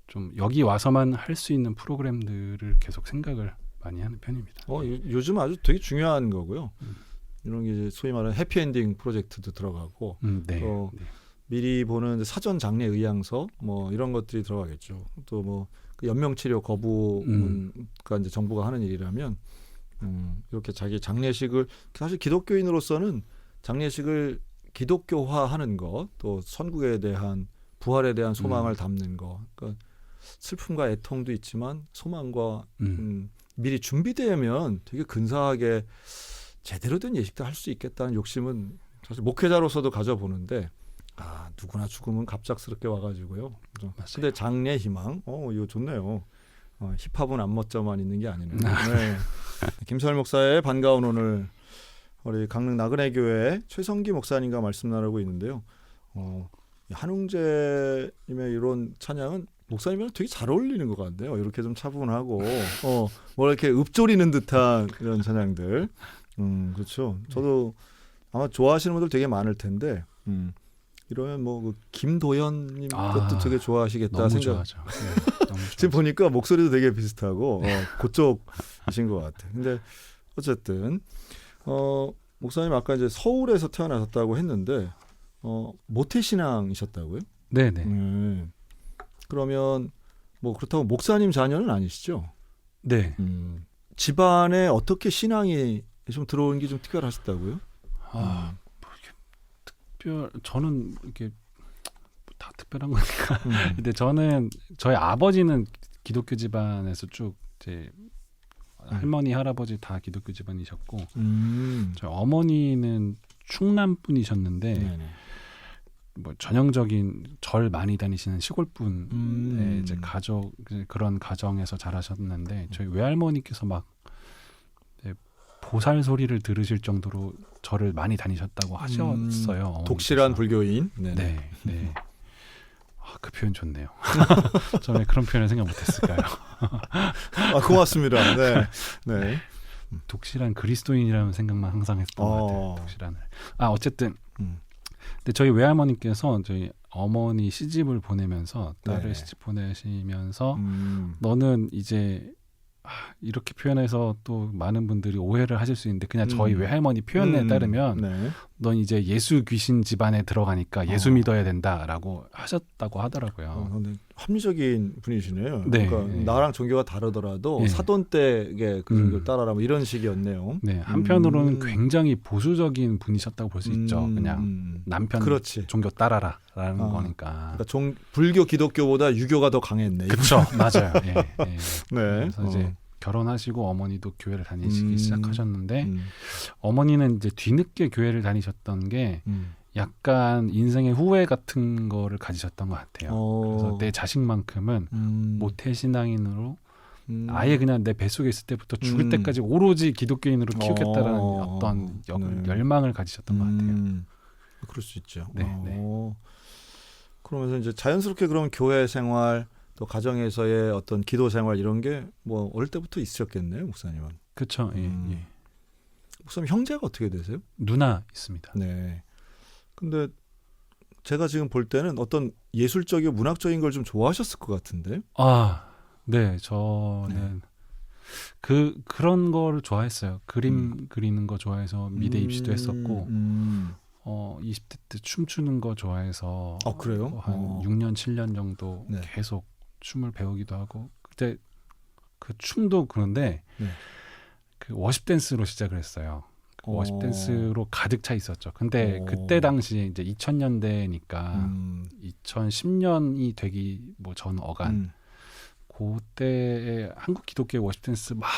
좀 여기 와서만 할 수 있는 프로그램들을 계속 생각을 많이 하는 편입니다. 요즘 아주 되게 중요한 거고요. 이런 게 이제 소위 말하는 해피엔딩 프로젝트도 들어가고 또 미리 보는 사전 장례 의향서 뭐 이런 것들이 들어가겠죠. 또 뭐 그 연명 치료 거부가 이제 정부가 하는 일이라면 이렇게 자기 장례식을 사실 기독교인으로서는 장례식을 기독교화하는 것, 또 선국에 대한 부활에 대한 소망을 담는 것, 그러니까 슬픔과 애통도 있지만 소망과 미리 준비되면 되게 근사하게 제대로 된 예식도 할 수 있겠다는 욕심은 사실 목회자로서도 가져보는데 누구나 죽으면 갑작스럽게 와가지고요. 근데 장래 희망, 이거 좋네요. 힙합은 안멋져만 있는 게 아니네요. 네. 김선일 목사의 반가운 오늘 우리 강릉 나그네 교회 최성기 목사님과 말씀 나누고 있는데요. 한웅재님의 이런 찬양은 목사님이랑 되게 잘 어울리는 것 같네요. 이렇게 좀 차분하고 뭐 이렇게 읍조리는 듯한 이런 찬양들. 그렇죠. 저도 아마 좋아하시는 분들 되게 많을 텐데 이러면 뭐 김도현님 것도 되게 좋아하시겠다 너무 생각. 좋아하죠. 네, 너무 지금 보니까 목소리도 되게 비슷하고 그쪽이신 것 같아. 근데 어쨌든 목사님 아까 이제 서울에서 태어나셨다고 했는데 모태신앙이셨다고요? 네네. 그러면 뭐 그렇다고 목사님 자녀는 아니시죠? 네. 집안에 어떻게 신앙이 좀 들어온 게 좀 특별하셨다고요? 뭐 이렇게 저는 이렇게 다 특별한 거니까. 근데 저는 저희 아버지는 기독교 집안에서 쭉 이제 할머니 할아버지 다 기독교 집안이셨고 저희 어머니는 충남 분이셨는데 네네. 뭐 전형적인 절 많이 다니시는 시골 분의 이제 가족 그런 가정에서 자라셨는데 저희 외할머니께서 막 보살 소리를 들으실 정도로 절을 많이 다니셨다고 하셨어요. 어머니께서. 독실한 불교인. 네, 네. 그 표현 좋네요. 저는 왜 그런 표현을 생각 못했을까요? 고맙습니다. 네, 네. 독실한 그리스도인이라는 생각만 항상 했던 것 같아요. 독실한을. 어쨌든. 근데 저희 외할머니께서 저희 어머니 시집을 보내면서 딸을 시집 보내시면서 너는 이제 이렇게 표현해서 또 많은 분들이 오해를 하실 수 있는데 그냥 저희 외할머니 표현에 따르면 넌 이제 예수 귀신 집안에 들어가니까 예수 믿어야 된다라고 하셨다고 하더라고요. 합리적인 분이시네요. 네, 그러니까 네. 나랑 종교가 다르더라도 네. 사돈 때의 그 종교를 따라라 뭐 이런 식이었네요. 네, 한편으로는 굉장히 보수적인 분이셨다고 볼 수 있죠. 그냥 남편 그렇지. 종교 따라라라는 거니까. 그러니까 불교 기독교보다 유교가 더 강했네. 그렇죠, 맞아요. 예, 예. 네. 그래서 이제 결혼하시고 어머니도 교회를 다니시기 시작하셨는데 어머니는 이제 뒤늦게 교회를 다니셨던 게 약간 인생의 후회 같은 거를 가지셨던 것 같아요. 그래서 내 자식만큼은 모태신앙인으로 아예 그냥 내 뱃속에 있을 때부터 죽을 때까지 오로지 기독교인으로 키우겠다라는 어떤 열망을 가지셨던 것 같아요. 그럴 수 있죠. 네, 네. 그러면서 이제 자연스럽게 그러면 교회 생활 또 가정에서의 어떤 기도 생활 이런 게 뭐 어릴 때부터 있으셨겠네요, 목사님은. 그렇죠. 예, 예. 목사님 형제가 어떻게 되세요? 누나 있습니다. 네. 근데 제가 지금 볼 때는 어떤 예술적이고 문학적인 걸 좀 좋아하셨을 것 같은데. 네, 저는 그런 거를 좋아했어요. 그림 그리는 거 좋아해서 미대 입시도 했었고, 20대 때 춤추는 거 좋아해서 그래요? 한 6년 7년 정도 네. 계속 춤을 배우기도 하고 그때 그 춤도 그런데 그 워십 댄스로 시작을 했어요. 그 워십 댄스로 가득 차 있었죠. 근데 그때 당시 이제 2000년대니까 2010년이 되기 뭐 전 어간 그때의 한국 기독교 워십 댄스 막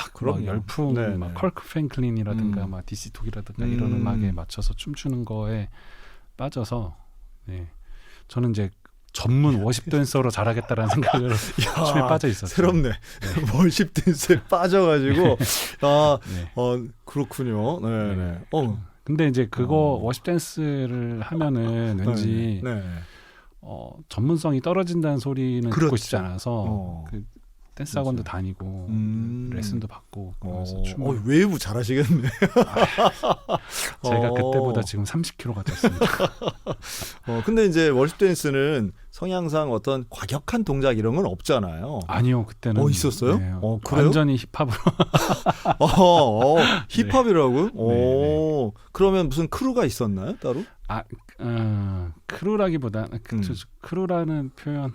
열풍, 네네. 막 컬크 프랭클린이라든가 막 DC 톡이라든가 이런 음악에 맞춰서 춤추는 거에 빠져서 저는 이제 전문 워십 댄서로 자라겠다라는 생각으로 춤에 빠져 있었어요. 새롭네. 워십 댄스에 빠져가지고 그렇군요. 네. 근데 이제 그거 워십 댄스를 하면은 왠지 전문성이 떨어진다는 소리는 듣고 싶지 않아서 그 댄스 학원도 다니고 레슨도 받고 그래서 춤을 웨이브 잘하시겠네. 제가 그때보다 지금 30kg가 쪘습니다. 근데 이제 워십 댄스는 성향상 어떤 과격한 동작 이런 건 없잖아요. 아니요, 그때는 있었어요? 네, 그래요? 완전히 힙합으로. 힙합이라고요? 네. 그러면 무슨 크루가 있었나요, 따로? 크루라기보다는 크루라는 표현,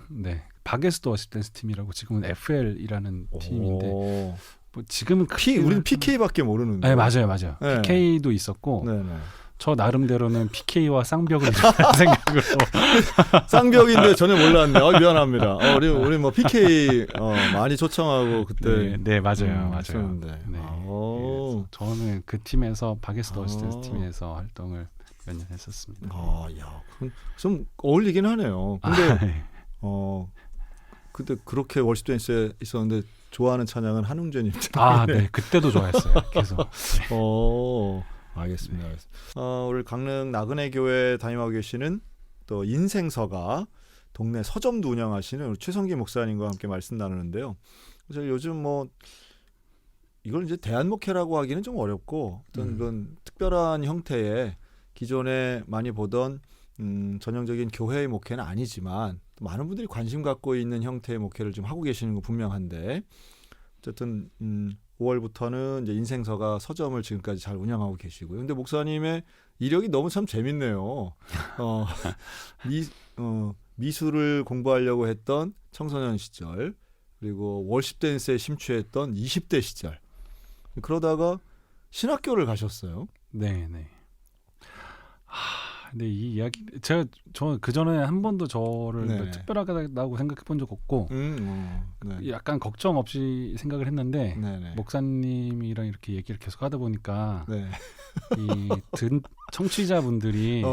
바게스트 워십 댄스 팀이라고 지금은 FL이라는 팀인데 뭐 지금은 우리는 PK밖에 모르는데. 네, 맞아요. 네. PK도 있었고 네네. 저 나름대로는 PK와 쌍벽을 이루는 생각으로 쌍벽인데 전혀 몰랐네. 미안합니다. 우리 뭐 PK 많이 초청하고 그때 네, 맞아요. 했었는데. 네. 저는 그 팀에서 바게스트 워십 댄스 팀에서 활동을 몇 년 했었습니다. 그럼 좀 어울리긴 하네요. 근데 그때 그렇게 워십 댄스에 있었는데 좋아하는 찬양은 한웅재님. 네, 그때도 좋아했어요. 계속. 알겠습니다. 우리 강릉 나그네 교회 담임하고 계시는 또 인생서가 동네 서점도 운영하시는 우리 최성기 목사님과 함께 말씀 나누는데요. 그래서 요즘 뭐 이걸 이제 대한목회라고 하기는 좀 어렵고 어떤 그런 특별한 형태의 기존에 많이 보던 전형적인 교회의 목회는 아니지만 많은 분들이 관심 갖고 있는 형태의 목회를 좀 하고 계시는 거 분명한데 어쨌든 5월부터는 이제 인생서가 서점을 지금까지 잘 운영하고 계시고요. 근데 목사님의 이력이 너무 참 재밌네요. 미술을 공부하려고 했던 청소년 시절, 그리고 월십 댄스에 심취했던 20대 시절. 그러다가 신학교를 가셨어요. 네. 근데 이 이야기 저 그 전에 한 번도 저를 네. 뭐 특별하다고 생각해 본 적 없고 네. 약간 걱정 없이 생각을 했는데 네네. 목사님이랑 이렇게 얘기를 계속 하다 보니까 네. 이 청취자분들이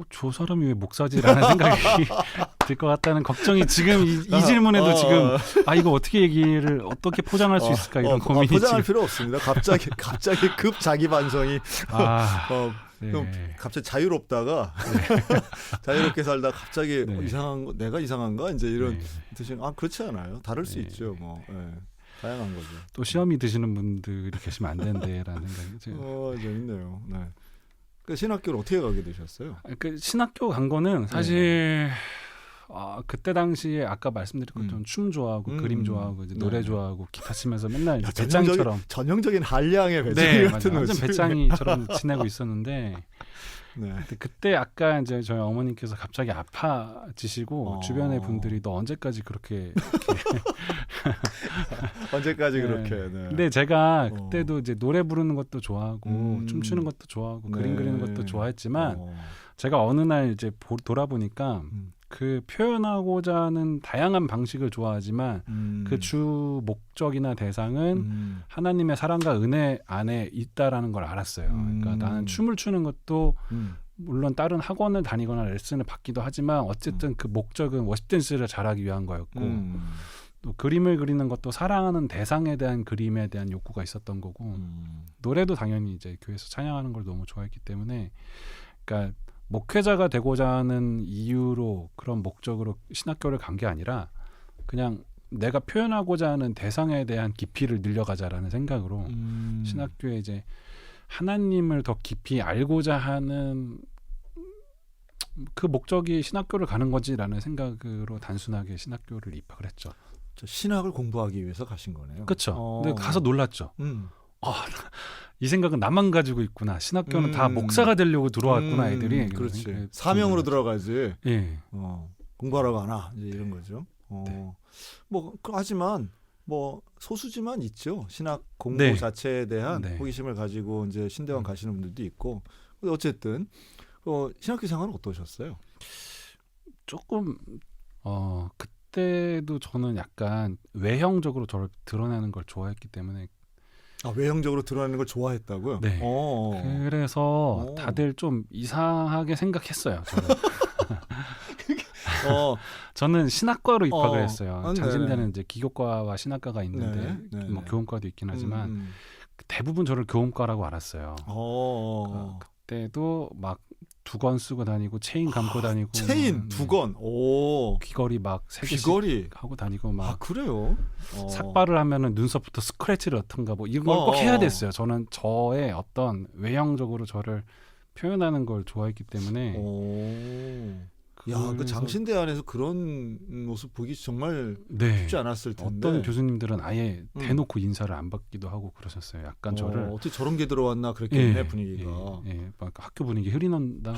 저 사람이 왜 목사지라는 생각이 들 것 같다는 걱정이 지금 이 질문에도 지금 이거 어떻게 포장할 수 있을까 이런 고민이 포장할 지금. 필요 없습니다. 갑자기 급 자기 반성이 네. 그럼 갑자기 자유롭다가 자유롭게 살다 갑자기 네. 이상한 거 내가 이상한가 이제 이런 네. 뜻이 그렇지 않아요. 다를 수 네. 있죠. 뭐 다양한 거죠. 또 시험이 드시는 분들이 계시면 안 되는데라는 생각이 재밌네요. 네. 그 신학교를 어떻게 가게 되셨어요? 그 신학교 간 거는 사실 그때 당시에 아까 말씀드린 것처럼 춤 좋아하고 그림 좋아하고 이제 노래 좋아하고 기타 치면서 맨날 이제 배짱이처럼 전형적인 한량의 배짱이 네, 같은 맞아요. 완전 배짱이처럼 지내고 있었는데 네. 그때 아까 이제 저희 어머님께서 갑자기 아파지시고 주변의 분들이 너 언제까지 그렇게 언제까지 네. 그렇게 네. 근데 제가 그때도 이제 노래 부르는 것도 좋아하고 춤추는 것도 좋아하고 네. 그림 그리는 것도 좋아했지만 제가 어느 날 이제 돌아보니까 그 표현하고자 하는 다양한 방식을 좋아하지만 그 주 목적이나 대상은 하나님의 사랑과 은혜 안에 있다라는 걸 알았어요. 그러니까 나는 춤을 추는 것도 물론 다른 학원을 다니거나 레슨을 받기도 하지만 어쨌든 그 목적은 워십 댄스를 잘하기 위한 거였고 또 그림을 그리는 것도 사랑하는 대상에 대한 그림에 대한 욕구가 있었던 거고 노래도 당연히 이제 교회에서 찬양하는 걸 너무 좋아했기 때문에 그러니까 목회자가 되고자 하는 이유로 그런 목적으로 신학교를 간 게 아니라 그냥 내가 표현하고자 하는 대상에 대한 깊이를 늘려가자라는 생각으로 신학교에 이제 하나님을 더 깊이 알고자 하는 그 목적이 신학교를 가는 거지라는 생각으로 단순하게 신학교를 입학을 했죠. 신학을 공부하기 위해서 가신 거네요. 그렇죠. 근데 가서 놀랐죠. 이 생각은 나만 가지고 있구나. 신학교는 다 목사가 되려고 들어왔구나 애들이. 그렇지. 사명으로 들어가지. 예. 공부하러 가나 이제 이런 거죠. 네. 하지만 뭐 소수지만 있죠. 신학 공부 네. 자체에 대한 네. 호기심을 가지고 이제 신대원 가시는 분들도 있고. 근데 어쨌든 신학교 생활은 어떠셨어요? 조금 그때도 저는 약간 외형적으로 저를 드러내는 걸 좋아했기 때문에. 외형적으로 드러내는 걸 좋아했다고요? 네. 그래서 다들 좀 이상하게 생각했어요. 저는. 저는 신학과로 입학을 했어요. 장신대는 이제 기교과와 신학과가 있는데 뭐 교훈과도 있긴 하지만 대부분 저를 교훈과라고 알았어요. 그때도 막 두건 쓰고 다니고 체인 감고 다니고 체인 두건 귀걸이 막 3개씩 귀걸이 하고 다니고 막 그래요? 삭발을 하면은 눈썹부터 스크래치를 넣던가 뭐 이런 걸 꼭 해야 됐어요. 저는 저의 어떤 외형적으로 저를 표현하는 걸 좋아했기 때문에 그 장신대 안에서 그런 모습 보기 정말 쉽지 않았을 텐데 어떤 교수님들은 아예 대놓고 인사를 안 받기도 하고 그러셨어요. 약간 저를 어떻게 저런 게 들어왔나 그랬겠네 분위기가. 막 학교 분위기 흐리난다고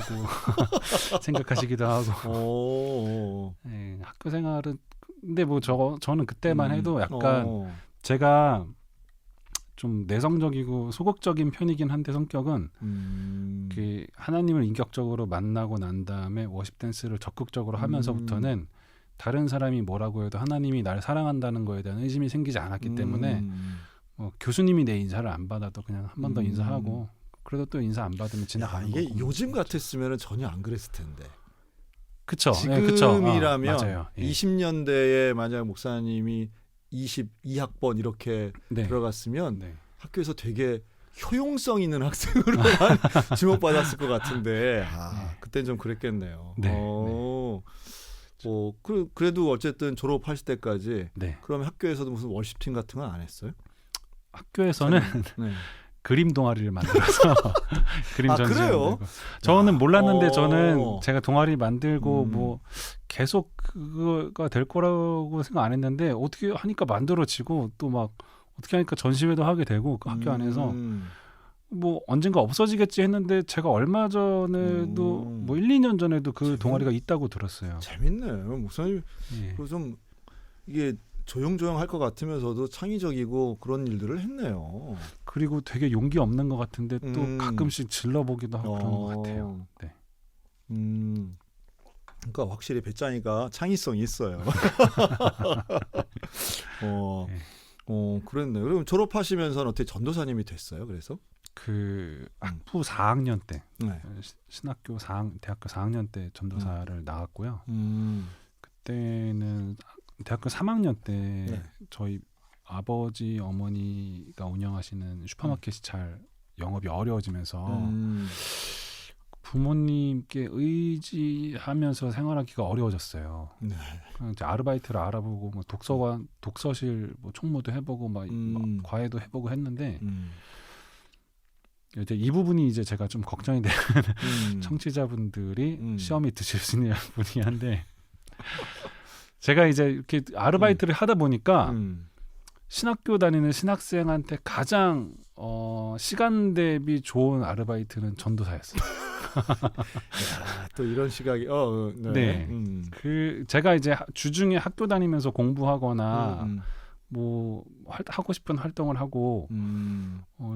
생각하시기도 하고. 학교 생활은 근데 뭐 저는 그때만 해도 약간 제가 좀 내성적이고 소극적인 편이긴 한데 성격은 그 하나님을 인격적으로 만나고 난 다음에 워십 댄스를 적극적으로 하면서부터는 다른 사람이 뭐라고 해도 하나님이 나를 사랑한다는 거에 대한 의심이 생기지 않았기 때문에 교수님이 내 인사를 안 받아도 그냥 한 번 더 인사하고 그래도 또 인사 안 받으면 지나가는 거고. 이게 요즘 같았으면 전혀 안 그랬을 텐데. 그쵸. 지금이라면 맞아요. 20년대에 만약 목사님이 22학번 이렇게 들어갔으면 학교에서 되게 효용성 있는 학생으로만 주목받았을 것 같은데 그때는 좀 그랬겠네요. 그래도 어쨌든 졸업하실 때까지 네. 그럼 학교에서도 무슨 월십팀 같은 건 안 했어요? 학교에서는 네. 그림 동아리를 만들어서 그림 전시 그래요? 만들고. 저는 몰랐는데 어. 저는 제가 동아리 만들고 음. 뭐 계속 그거가 될 거라고 생각 안 했는데 어떻게 하니까 만들어지고 또 막 어떻게 하니까 전시회도 하게 되고 그 학교 안에서 뭐 언젠가 없어지겠지 했는데 제가 얼마 전에도 뭐 1, 2년 전에도 그 동아리가 있다고 들었어요. 재밌네요. 목사님 예. 좀 이게 조용조용할 것 같으면서도 창의적이고 그런 일들을 했네요. 그리고 되게 용기 없는 것 같은데 또 음. 가끔씩 질러보기도 하고 그런 것 같아요. 네. 그러니까 확실히 배짱이가 창의성이 있어요. 네. 그랬네요. 그럼 졸업하시면서는 어떻게 전도사님이 됐어요? 그래서? 그 학부 4학년 때 네. 신학교 대학교 4학년 때 전도사를 나갔고요. 그때는 대학교 3학년 때 네. 저희 아버지 어머니가 운영하시는 슈퍼마켓이 잘 영업이 어려워지면서 부모님께 의지하면서 생활하기가 어려워졌어요. 네. 이제 아르바이트를 알아보고 뭐 독서관, 독서실 뭐 총무도 해보고 막 과외도 해보고 했는데 이제 이 부분이 이제 제가 좀 걱정이 되는 청취자분들이 시험이 드실 수 있는 분이 한데 제가 이제 이렇게 아르바이트를 하다 보니까 신학교 다니는 신학생한테 가장 시간 대비 좋은 아르바이트는 전도사였어요. 야, 또 이런 시각이 네. 네. 그 제가 이제 주중에 학교 다니면서 공부하거나 뭐 하고 싶은 활동을 하고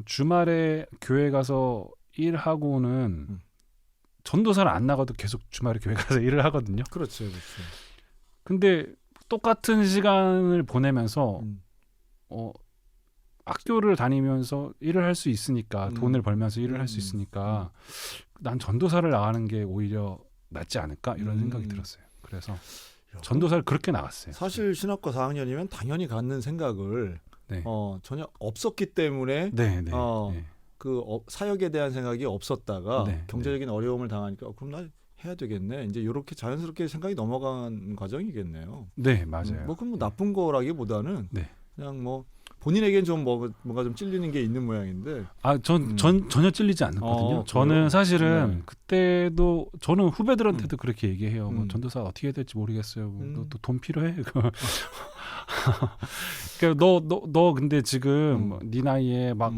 주말에 교회 가서 일하고는 전도사를 안 나가도 계속 주말에 교회 가서 일을 하거든요. 그렇죠, 그렇죠. 근데 똑같은 시간을 보내면서 학교를 다니면서 일을 할 수 있으니까 돈을 벌면서 일을 할 수 있으니까 난 전도사를 나가는 게 오히려 낫지 않을까 이런 생각이 들었어요. 그래서 전도사를 그렇게 나갔어요. 사실 신학과 4학년이면 당연히 갖는 생각을 네. 전혀 없었기 때문에 네. 그 사역에 대한 생각이 없었다가 네, 경제적인 어려움을 당하니까 그럼 나 해야 되겠네. 이제 이렇게 자연스럽게 생각이 넘어간 과정이겠네요. 네, 맞아요. 뭐 그럼 뭐 나쁜 거라기보다는 네. 그냥 뭐 본인에겐 좀 뭔가 좀 찔리는 게 있는 모양인데. 전 전혀 찔리지 않았거든요. 저는 그래요? 사실은 네. 그때도 저는 후배들한테도 그렇게 얘기해요. 뭐 전도사 어떻게 해야 될지 모르겠어요. 너 돈 필요해? 그러니까 너 근데 지금 네 나이에 막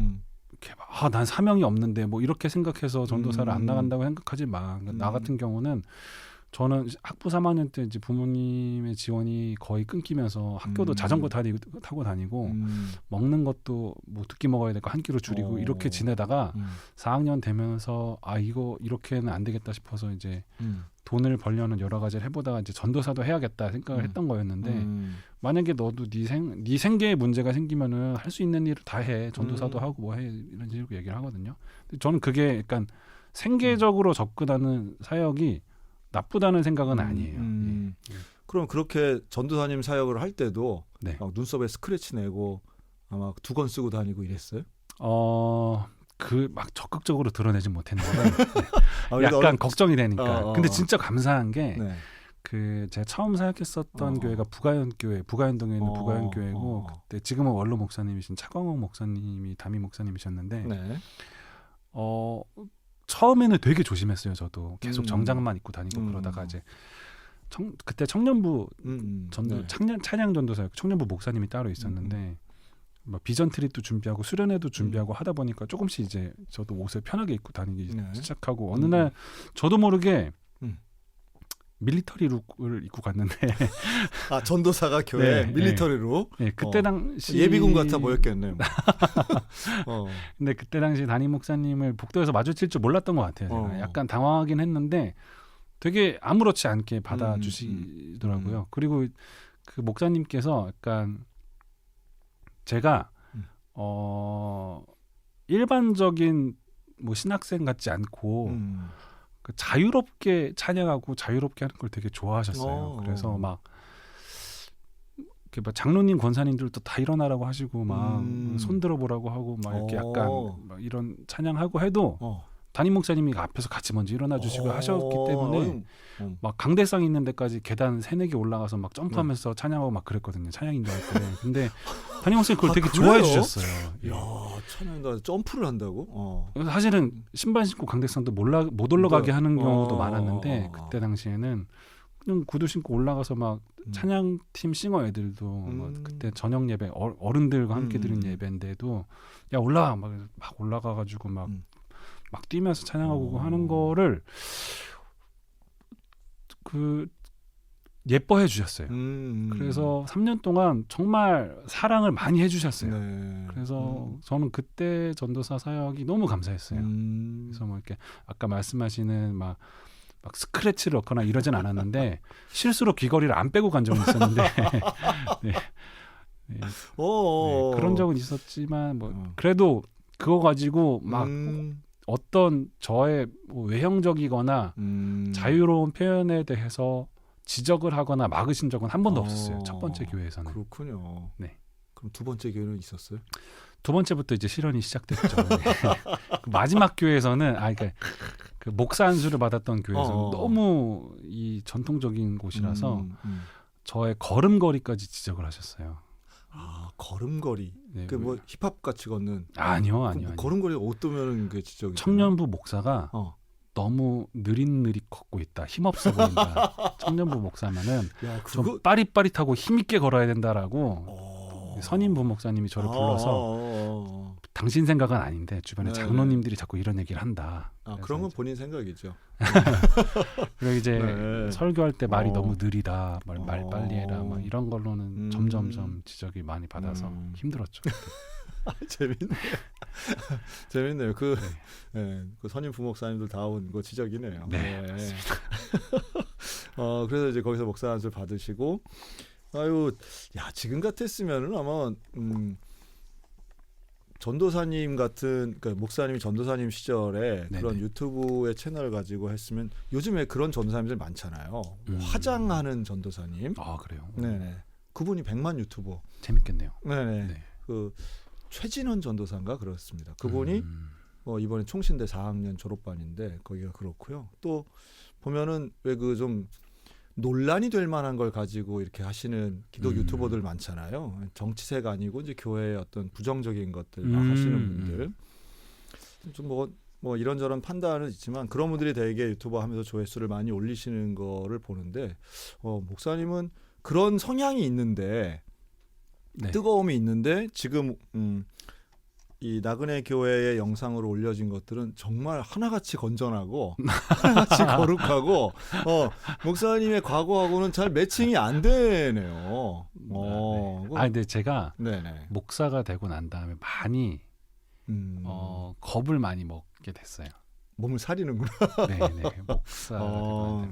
난 사명이 없는데 뭐 이렇게 생각해서 전도사를 안 나간다고 생각하지 마. 나 같은 경우는 저는 학부 3학년 때 이제 부모님의 지원이 거의 끊기면서 학교도 자전거 타고 다니고 먹는 것도 뭐 두 끼 먹어야 되고 한 끼로 줄이고 이렇게 지내다가 4학년 되면서 이거 이렇게는 안 되겠다 싶어서 이제 돈을 벌려는 여러 가지를 해보다가 이제 전도사도 해야겠다 생각을 했던 거였는데 만약에 너도 네 생계에 문제가 생기면은 할 수 있는 일을 다 해. 전도사도 하고 뭐 해. 이런 식으로 얘기를 하거든요. 근데 저는 그게 약간 생계적으로 접근하는 사역이 나쁘다는 생각은 아니에요. 예. 그럼 그렇게 전도사님 사역을 할 때도 네. 막 눈썹에 스크래치 내고 아마 두건 쓰고 다니고 이랬어요? 그 막 적극적으로 드러내진 못했는데 그래도 약간 걱정이 되니까. 근데 진짜 감사한 게 네. 그 제가 처음 사역했었던 교회가 부가연동에 있는 부가연 교회고 그때 지금은 원로 목사님이신 차광욱 목사님이 담임 목사님이셨는데 네. 처음에는 되게 조심했어요. 저도 계속 정장만 입고 다니고 그러다가 이제 그때 청년부 네. 찬양 전도사였고 청년부 목사님이 따로 있었는데 뭐 비전 트립도 준비하고 수련회도 준비하고 하다 보니까 조금씩 이제 저도 옷을 편하게 입고 다니기 시작하고 어느 날 저도 모르게 밀리터리 룩을 입고 갔는데 전도사가 교회 밀리터리로 네, 그때 당시 예비군 같아 보였겠네요. 근데 그때 당시 담임 목사님을 복도에서 마주칠 줄 몰랐던 것 같아요. 제가 약간 당황하긴 했는데 되게 아무렇지 않게 받아주시더라고요. 그리고 그 목사님께서 약간 제가 일반적인 뭐 신학생 같지 않고 그 자유롭게 찬양하고 자유롭게 하는 걸 되게 좋아하셨어요. 그래서 막 장로님 권사님들도 다 일어나라고 하시고 막 손 들어보라고 하고 막 이렇게 약간 막 이런 찬양하고 해도 담임 목사님이 앞에서 같이 먼저 일어나 주시고 하셨기 때문에 막 강대상 있는 데까지 계단 3-4개 올라가서 막 점프하면서 찬양하고 막 그랬거든요. 찬양인 줄 알고. 근데 담임 목사님 그걸 되게 좋아해 주셨어요. 야, 찬양인다 점프를 한다고? 사실은 신발 신고 강대상도 못 올라가게 하는 경우도 많았는데 그때 당시에는 그냥 구두 신고 올라가서 막 찬양팀 싱어 애들도 뭐 그때 저녁 예배 어른들과 함께 드린 예배인데도 야 올라가 막 올라가가지고 막 뛰면서 찬양하고 하는 거를 그 예뻐해 주셨어요. 그래서 3년 동안 정말 사랑을 많이 해주셨어요. 네. 그래서 저는 그때 전도사 사역이 너무 감사했어요. 그래서 뭐 이렇게 아까 말씀하시는 막 스크래치를 넣거나 이러진 않았는데 실수로 귀걸이를 안 빼고 간 적은 있었는데 네. 네. 그런 적은 있었지만 뭐 그래도 그거 가지고 막 어떤 저의 뭐 외형적이거나 자유로운 표현에 대해서 지적을 하거나 막으신 적은 한 번도 없었어요. 첫 번째 교회에서는. 그렇군요. 네. 그럼 두 번째 교회는 있었어요? 두 번째부터 이제 실현이 시작됐죠. 네. 그 마지막 교회에서는 그러니까 그 목사 안수를 받았던 교회에서는 너무 이 전통적인 곳이라서 저의 걸음걸이까지 지적을 하셨어요. 걸음걸이. 네, 그 뭐 힙합 같이 걷는. 아니요. 걸음걸이가 어떠면 그 지적이. 청년부 목사가 너무 느릿느릿 걷고 있다. 힘없어 보인다. 청년부 목사면은 좀 빠릿빠릿하고 힘있게 걸어야 된다라고 선임 부목사님이 저를 불러서 당신 생각은 아닌데 주변에 장로님들이 자꾸 이런 얘기를 한다. 그런 건 본인 생각이죠. 그리고 이제 설교할 때 말이 너무 느리다. 말 빨리 해라. 막 이런 걸로는 점점점 지적이 많이 받아서 힘들었죠. 재밌네요. 그 선임 부목사님들 다 온 거 지적이네요. 네. 그래서 이제 거기서 목사 안수를 받으시고 지금 같았으면은 아마 전도사님 같은 그러니까 목사님이 전도사님 시절에 네네. 그런 유튜브의 채널을 가지고 했으면 요즘에 그런 전도사님들 많잖아요. 화장하는 전도사님. 그래요. 네네. 그분이 100만 유튜버. 재밌겠네요. 네네. 네. 그 최진원 전도사인가 그렇습니다. 그분이 이번에 총신대 4학년 졸업반인데 거기가 그렇고요. 또 보면은 왜 그 좀 논란이 될 만한 걸 가지고 이렇게 하시는 기독 유튜버들 많잖아요. 정치세가 아니고 이제 교회의 어떤 부정적인 것들 막 하시는 분들. 좀 뭐 이런저런 판단은 있지만 그런 분들이 되게 유튜버 하면서 조회수를 많이 올리시는 거를 보는데 목사님은 그런 성향이 있는데 뜨거움이 있는데 지금 이 나그네 교회의 영상으로 올려진 것들은 정말 하나같이 건전하고 하나같이 거룩하고 목사님의 과거하고는 잘 매칭이 안 되네요. 근데 제가 목사가 되고 난 다음에 많이 겁을 많이 먹게 됐어요. 몸을 사리는구나. 네네. 목사.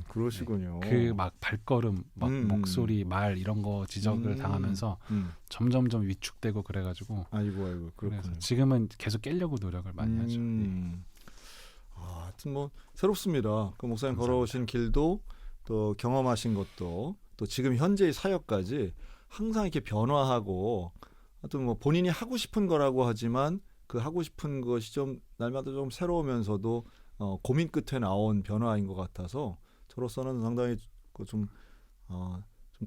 그러시군요. 그 막 발걸음, 막 목소리, 말 이런 거 지적을 당하면서 점점점 위축되고 그래가지고. 아이고 그렇군요. 지금은 계속 깨려고 노력을 많이 하죠. 하여튼 뭐 새롭습니다. 그 목사님 걸어오신 길도 또 경험하신 것도 또 지금 현재의 사역까지 항상 이렇게 변화하고 하여튼 뭐 본인이 하고 싶은 거라고 하지만 그 하고 싶은 것이 좀 날마다 좀 새로우면서도 고민 끝에 나온 변화인 것 같아서 저로서는 상당히 좀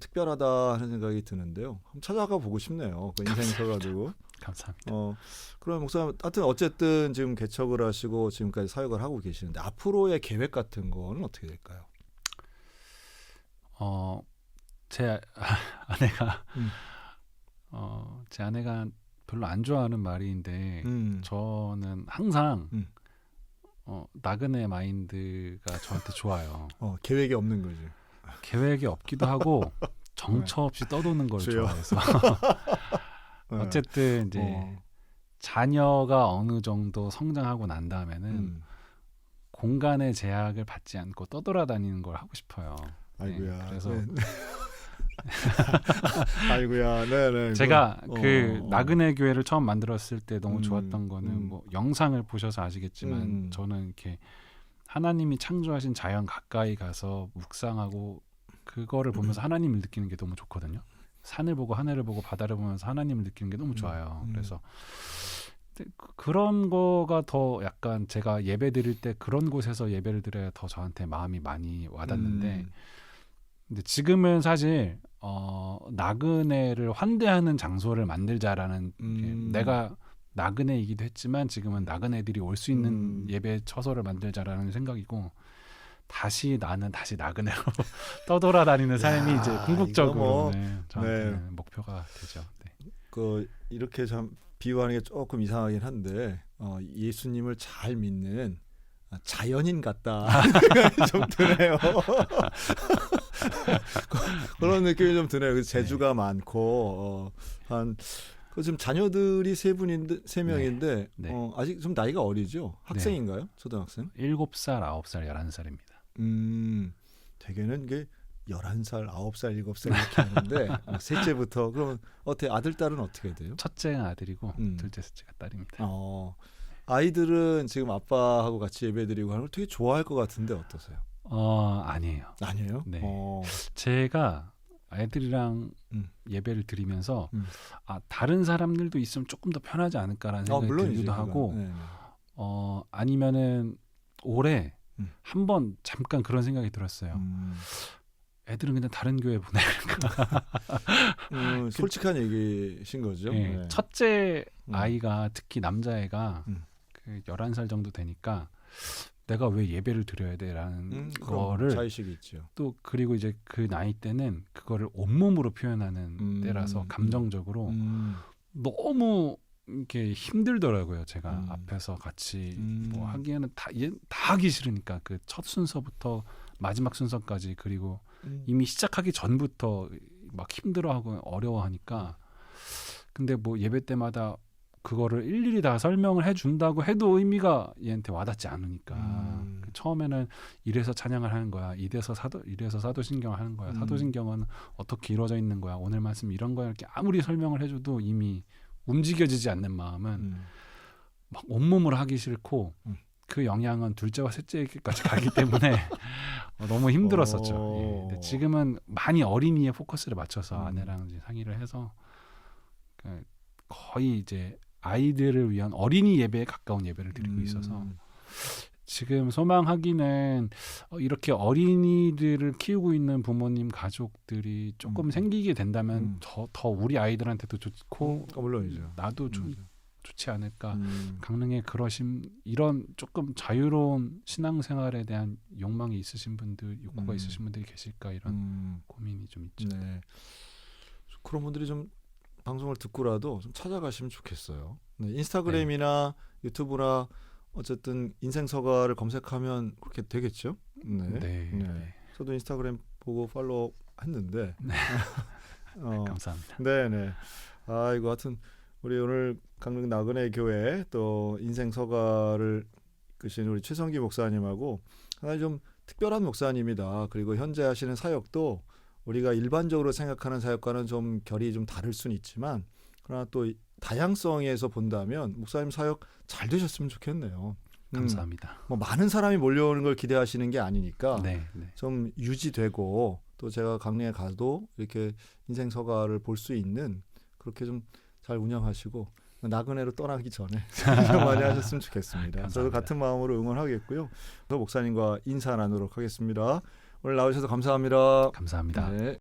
특별하다 하는 생각이 드는데요. 한번 찾아가 보고 싶네요. 그 인생서 가지고. 감사합니다. 그럼 목사님, 하여튼 어쨌든 지금 개척을 하시고 지금까지 사역을 하고 계시는데 앞으로의 계획 같은 거는 어떻게 될까요? 제 아내가 제 아내가 별로 안 좋아하는 말인데 저는 항상 나그네 마인드가 저한테 좋아요. 계획이 없는 거지. 계획이 없기도 하고 정처 없이 떠도는 걸 좋아해서 어쨌든 이제 자녀가 어느 정도 성장하고 난 다음에는 공간의 제약을 받지 않고 떠돌아다니는 걸 하고 싶어요. 아이고야. 그래서 아이고야. 네네. 제가 그 나그네 교회를 처음 만들었을 때 너무 좋았던 거는 뭐 영상을 보셔서 아시겠지만 저는 이렇게 하나님이 창조하신 자연 가까이 가서 묵상하고 그거를 보면서 하나님을 느끼는 게 너무 좋거든요. 산을 보고 하늘을 보고 바다를 보면서 하나님을 느끼는 게 너무 좋아요. 그래서 그런 거가 더 약간 제가 예배 드릴 때 그런 곳에서 예배를 드려야 더 저한테 마음이 많이 와닿는데 근데 지금은 사실 나그네를 환대하는 장소를 만들자라는 내가 나그네이기도 했지만 지금은 나그네들이 올 수 있는 예배 처소를 만들자라는 생각이고 나는 다시 나그네로 떠돌아다니는 삶이 이제 궁극적으로 저한테는 목표가 되죠. 네. 이렇게 참 비유하는 게 조금 이상하긴 한데 예수님을 잘 믿는 자연인 같다 생각이 좀 드네요. 그런 느낌이 좀 드네요. 그래서 재주가 많고 지금 자녀들이 세 명인데 네. 아직 좀 나이가 어리죠? 학생인가요? 네. 초등학생? 7살, 9살, 11살입니다. 대개는 이게 11살, 9살, 7살 이렇게 하는데 셋째부터 그러면 어떻게 아들, 딸은 어떻게 돼요? 첫째가 아들이고 둘째, 셋째가 딸입니다. 아이들은 지금 아빠하고 같이 예배드리고 하는 걸 되게 좋아할 것 같은데 어떠세요? 아니에요. 아니에요? 네. 제가 아이들이랑 예배를 드리면서 다른 사람들도 있으면 조금 더 편하지 않을까라는 생각이 들기도 하고 아니면은 올해 한번 잠깐 그런 생각이 들었어요. 애들은 그냥 다른 교회 보내니까. 솔직한 얘기신 거죠. 네. 네. 첫째 아이가 특히 남자애가 그 11살 정도 되니까 내가 왜 예배를 드려야 돼라는 거를 자의식이 있죠. 또 그리고 이제 그 나이 때는 그거를 온몸으로 표현하는 때라서 감정적으로 너무 이렇게 힘들더라고요. 제가 앞에서 같이 뭐 하기에는 다 하기 싫으니까 그 첫 순서부터 마지막 순서까지 그리고 이미 시작하기 전부터 막 힘들어하고 어려워하니까 근데 뭐 예배 때마다 그거를 일일이 다 설명을 해준다고 해도 의미가 얘한테 와닿지 않으니까 처음에는 이래서 찬양을 하는 거야, 이래서 사도신경을 하는 거야, 사도신경은 어떻게 이루어져 있는 거야, 오늘 말씀 이런 거야 이렇게 아무리 설명을 해줘도 이미 움직여지지 않는 마음은 막 온몸으로 하기 싫고 그 영향은 둘째와 셋째까지 가기 때문에 너무 힘들었었죠. 예. 근데 지금은 많이 어린이에 포커스를 맞춰서 아내랑 이제 상의를 해서 거의 이제 아이들을 위한 어린이 예배에 가까운 예배를 드리고 있어서 지금 소망하기는 이렇게 어린이들을 키우고 있는 부모님 가족들이 조금 생기게 된다면 더 우리 아이들한테도 좋고 물론이죠. 나도 좋지 않을까. 강릉에 그러신 이런 조금 자유로운 신앙생활에 대한 욕망이 있으신 분들, 욕구가 있으신 분들이 계실까 이런 고민이 좀 있죠. 네. 그런 분들이 좀 방송을 듣고라도 좀 찾아가시면 좋겠어요. 네, 인스타그램이나 유튜브나 어쨌든 인생서가를 검색하면 그렇게 되겠죠. 네. 저도 인스타그램 보고 팔로우 했는데. 네. 감사합니다. 네네. 이거 하여튼 우리 오늘 강릉 나그네 교회 또 인생서가를 이끄신 우리 최성기 목사님하고 하나 좀 특별한 목사님이다. 그리고 현재 하시는 사역도 우리가 일반적으로 생각하는 사역과는 좀 결이 좀 다를 수는 있지만 그러나 또 다양성에서 본다면 목사님 사역 잘 되셨으면 좋겠네요. 감사합니다. 뭐 많은 사람이 몰려오는 걸 기대하시는 게 아니니까 네. 좀 유지되고 또 제가 강릉에 가도 이렇게 인생서가를 볼 수 있는 그렇게 좀 잘 운영하시고 나그네로 떠나기 전에 많이 하셨으면 좋겠습니다. 감사합니다. 저도 같은 마음으로 응원하겠고요. 목사님과 인사 나누도록 하겠습니다. 오늘 나오셔서 감사합니다. 감사합니다. 네.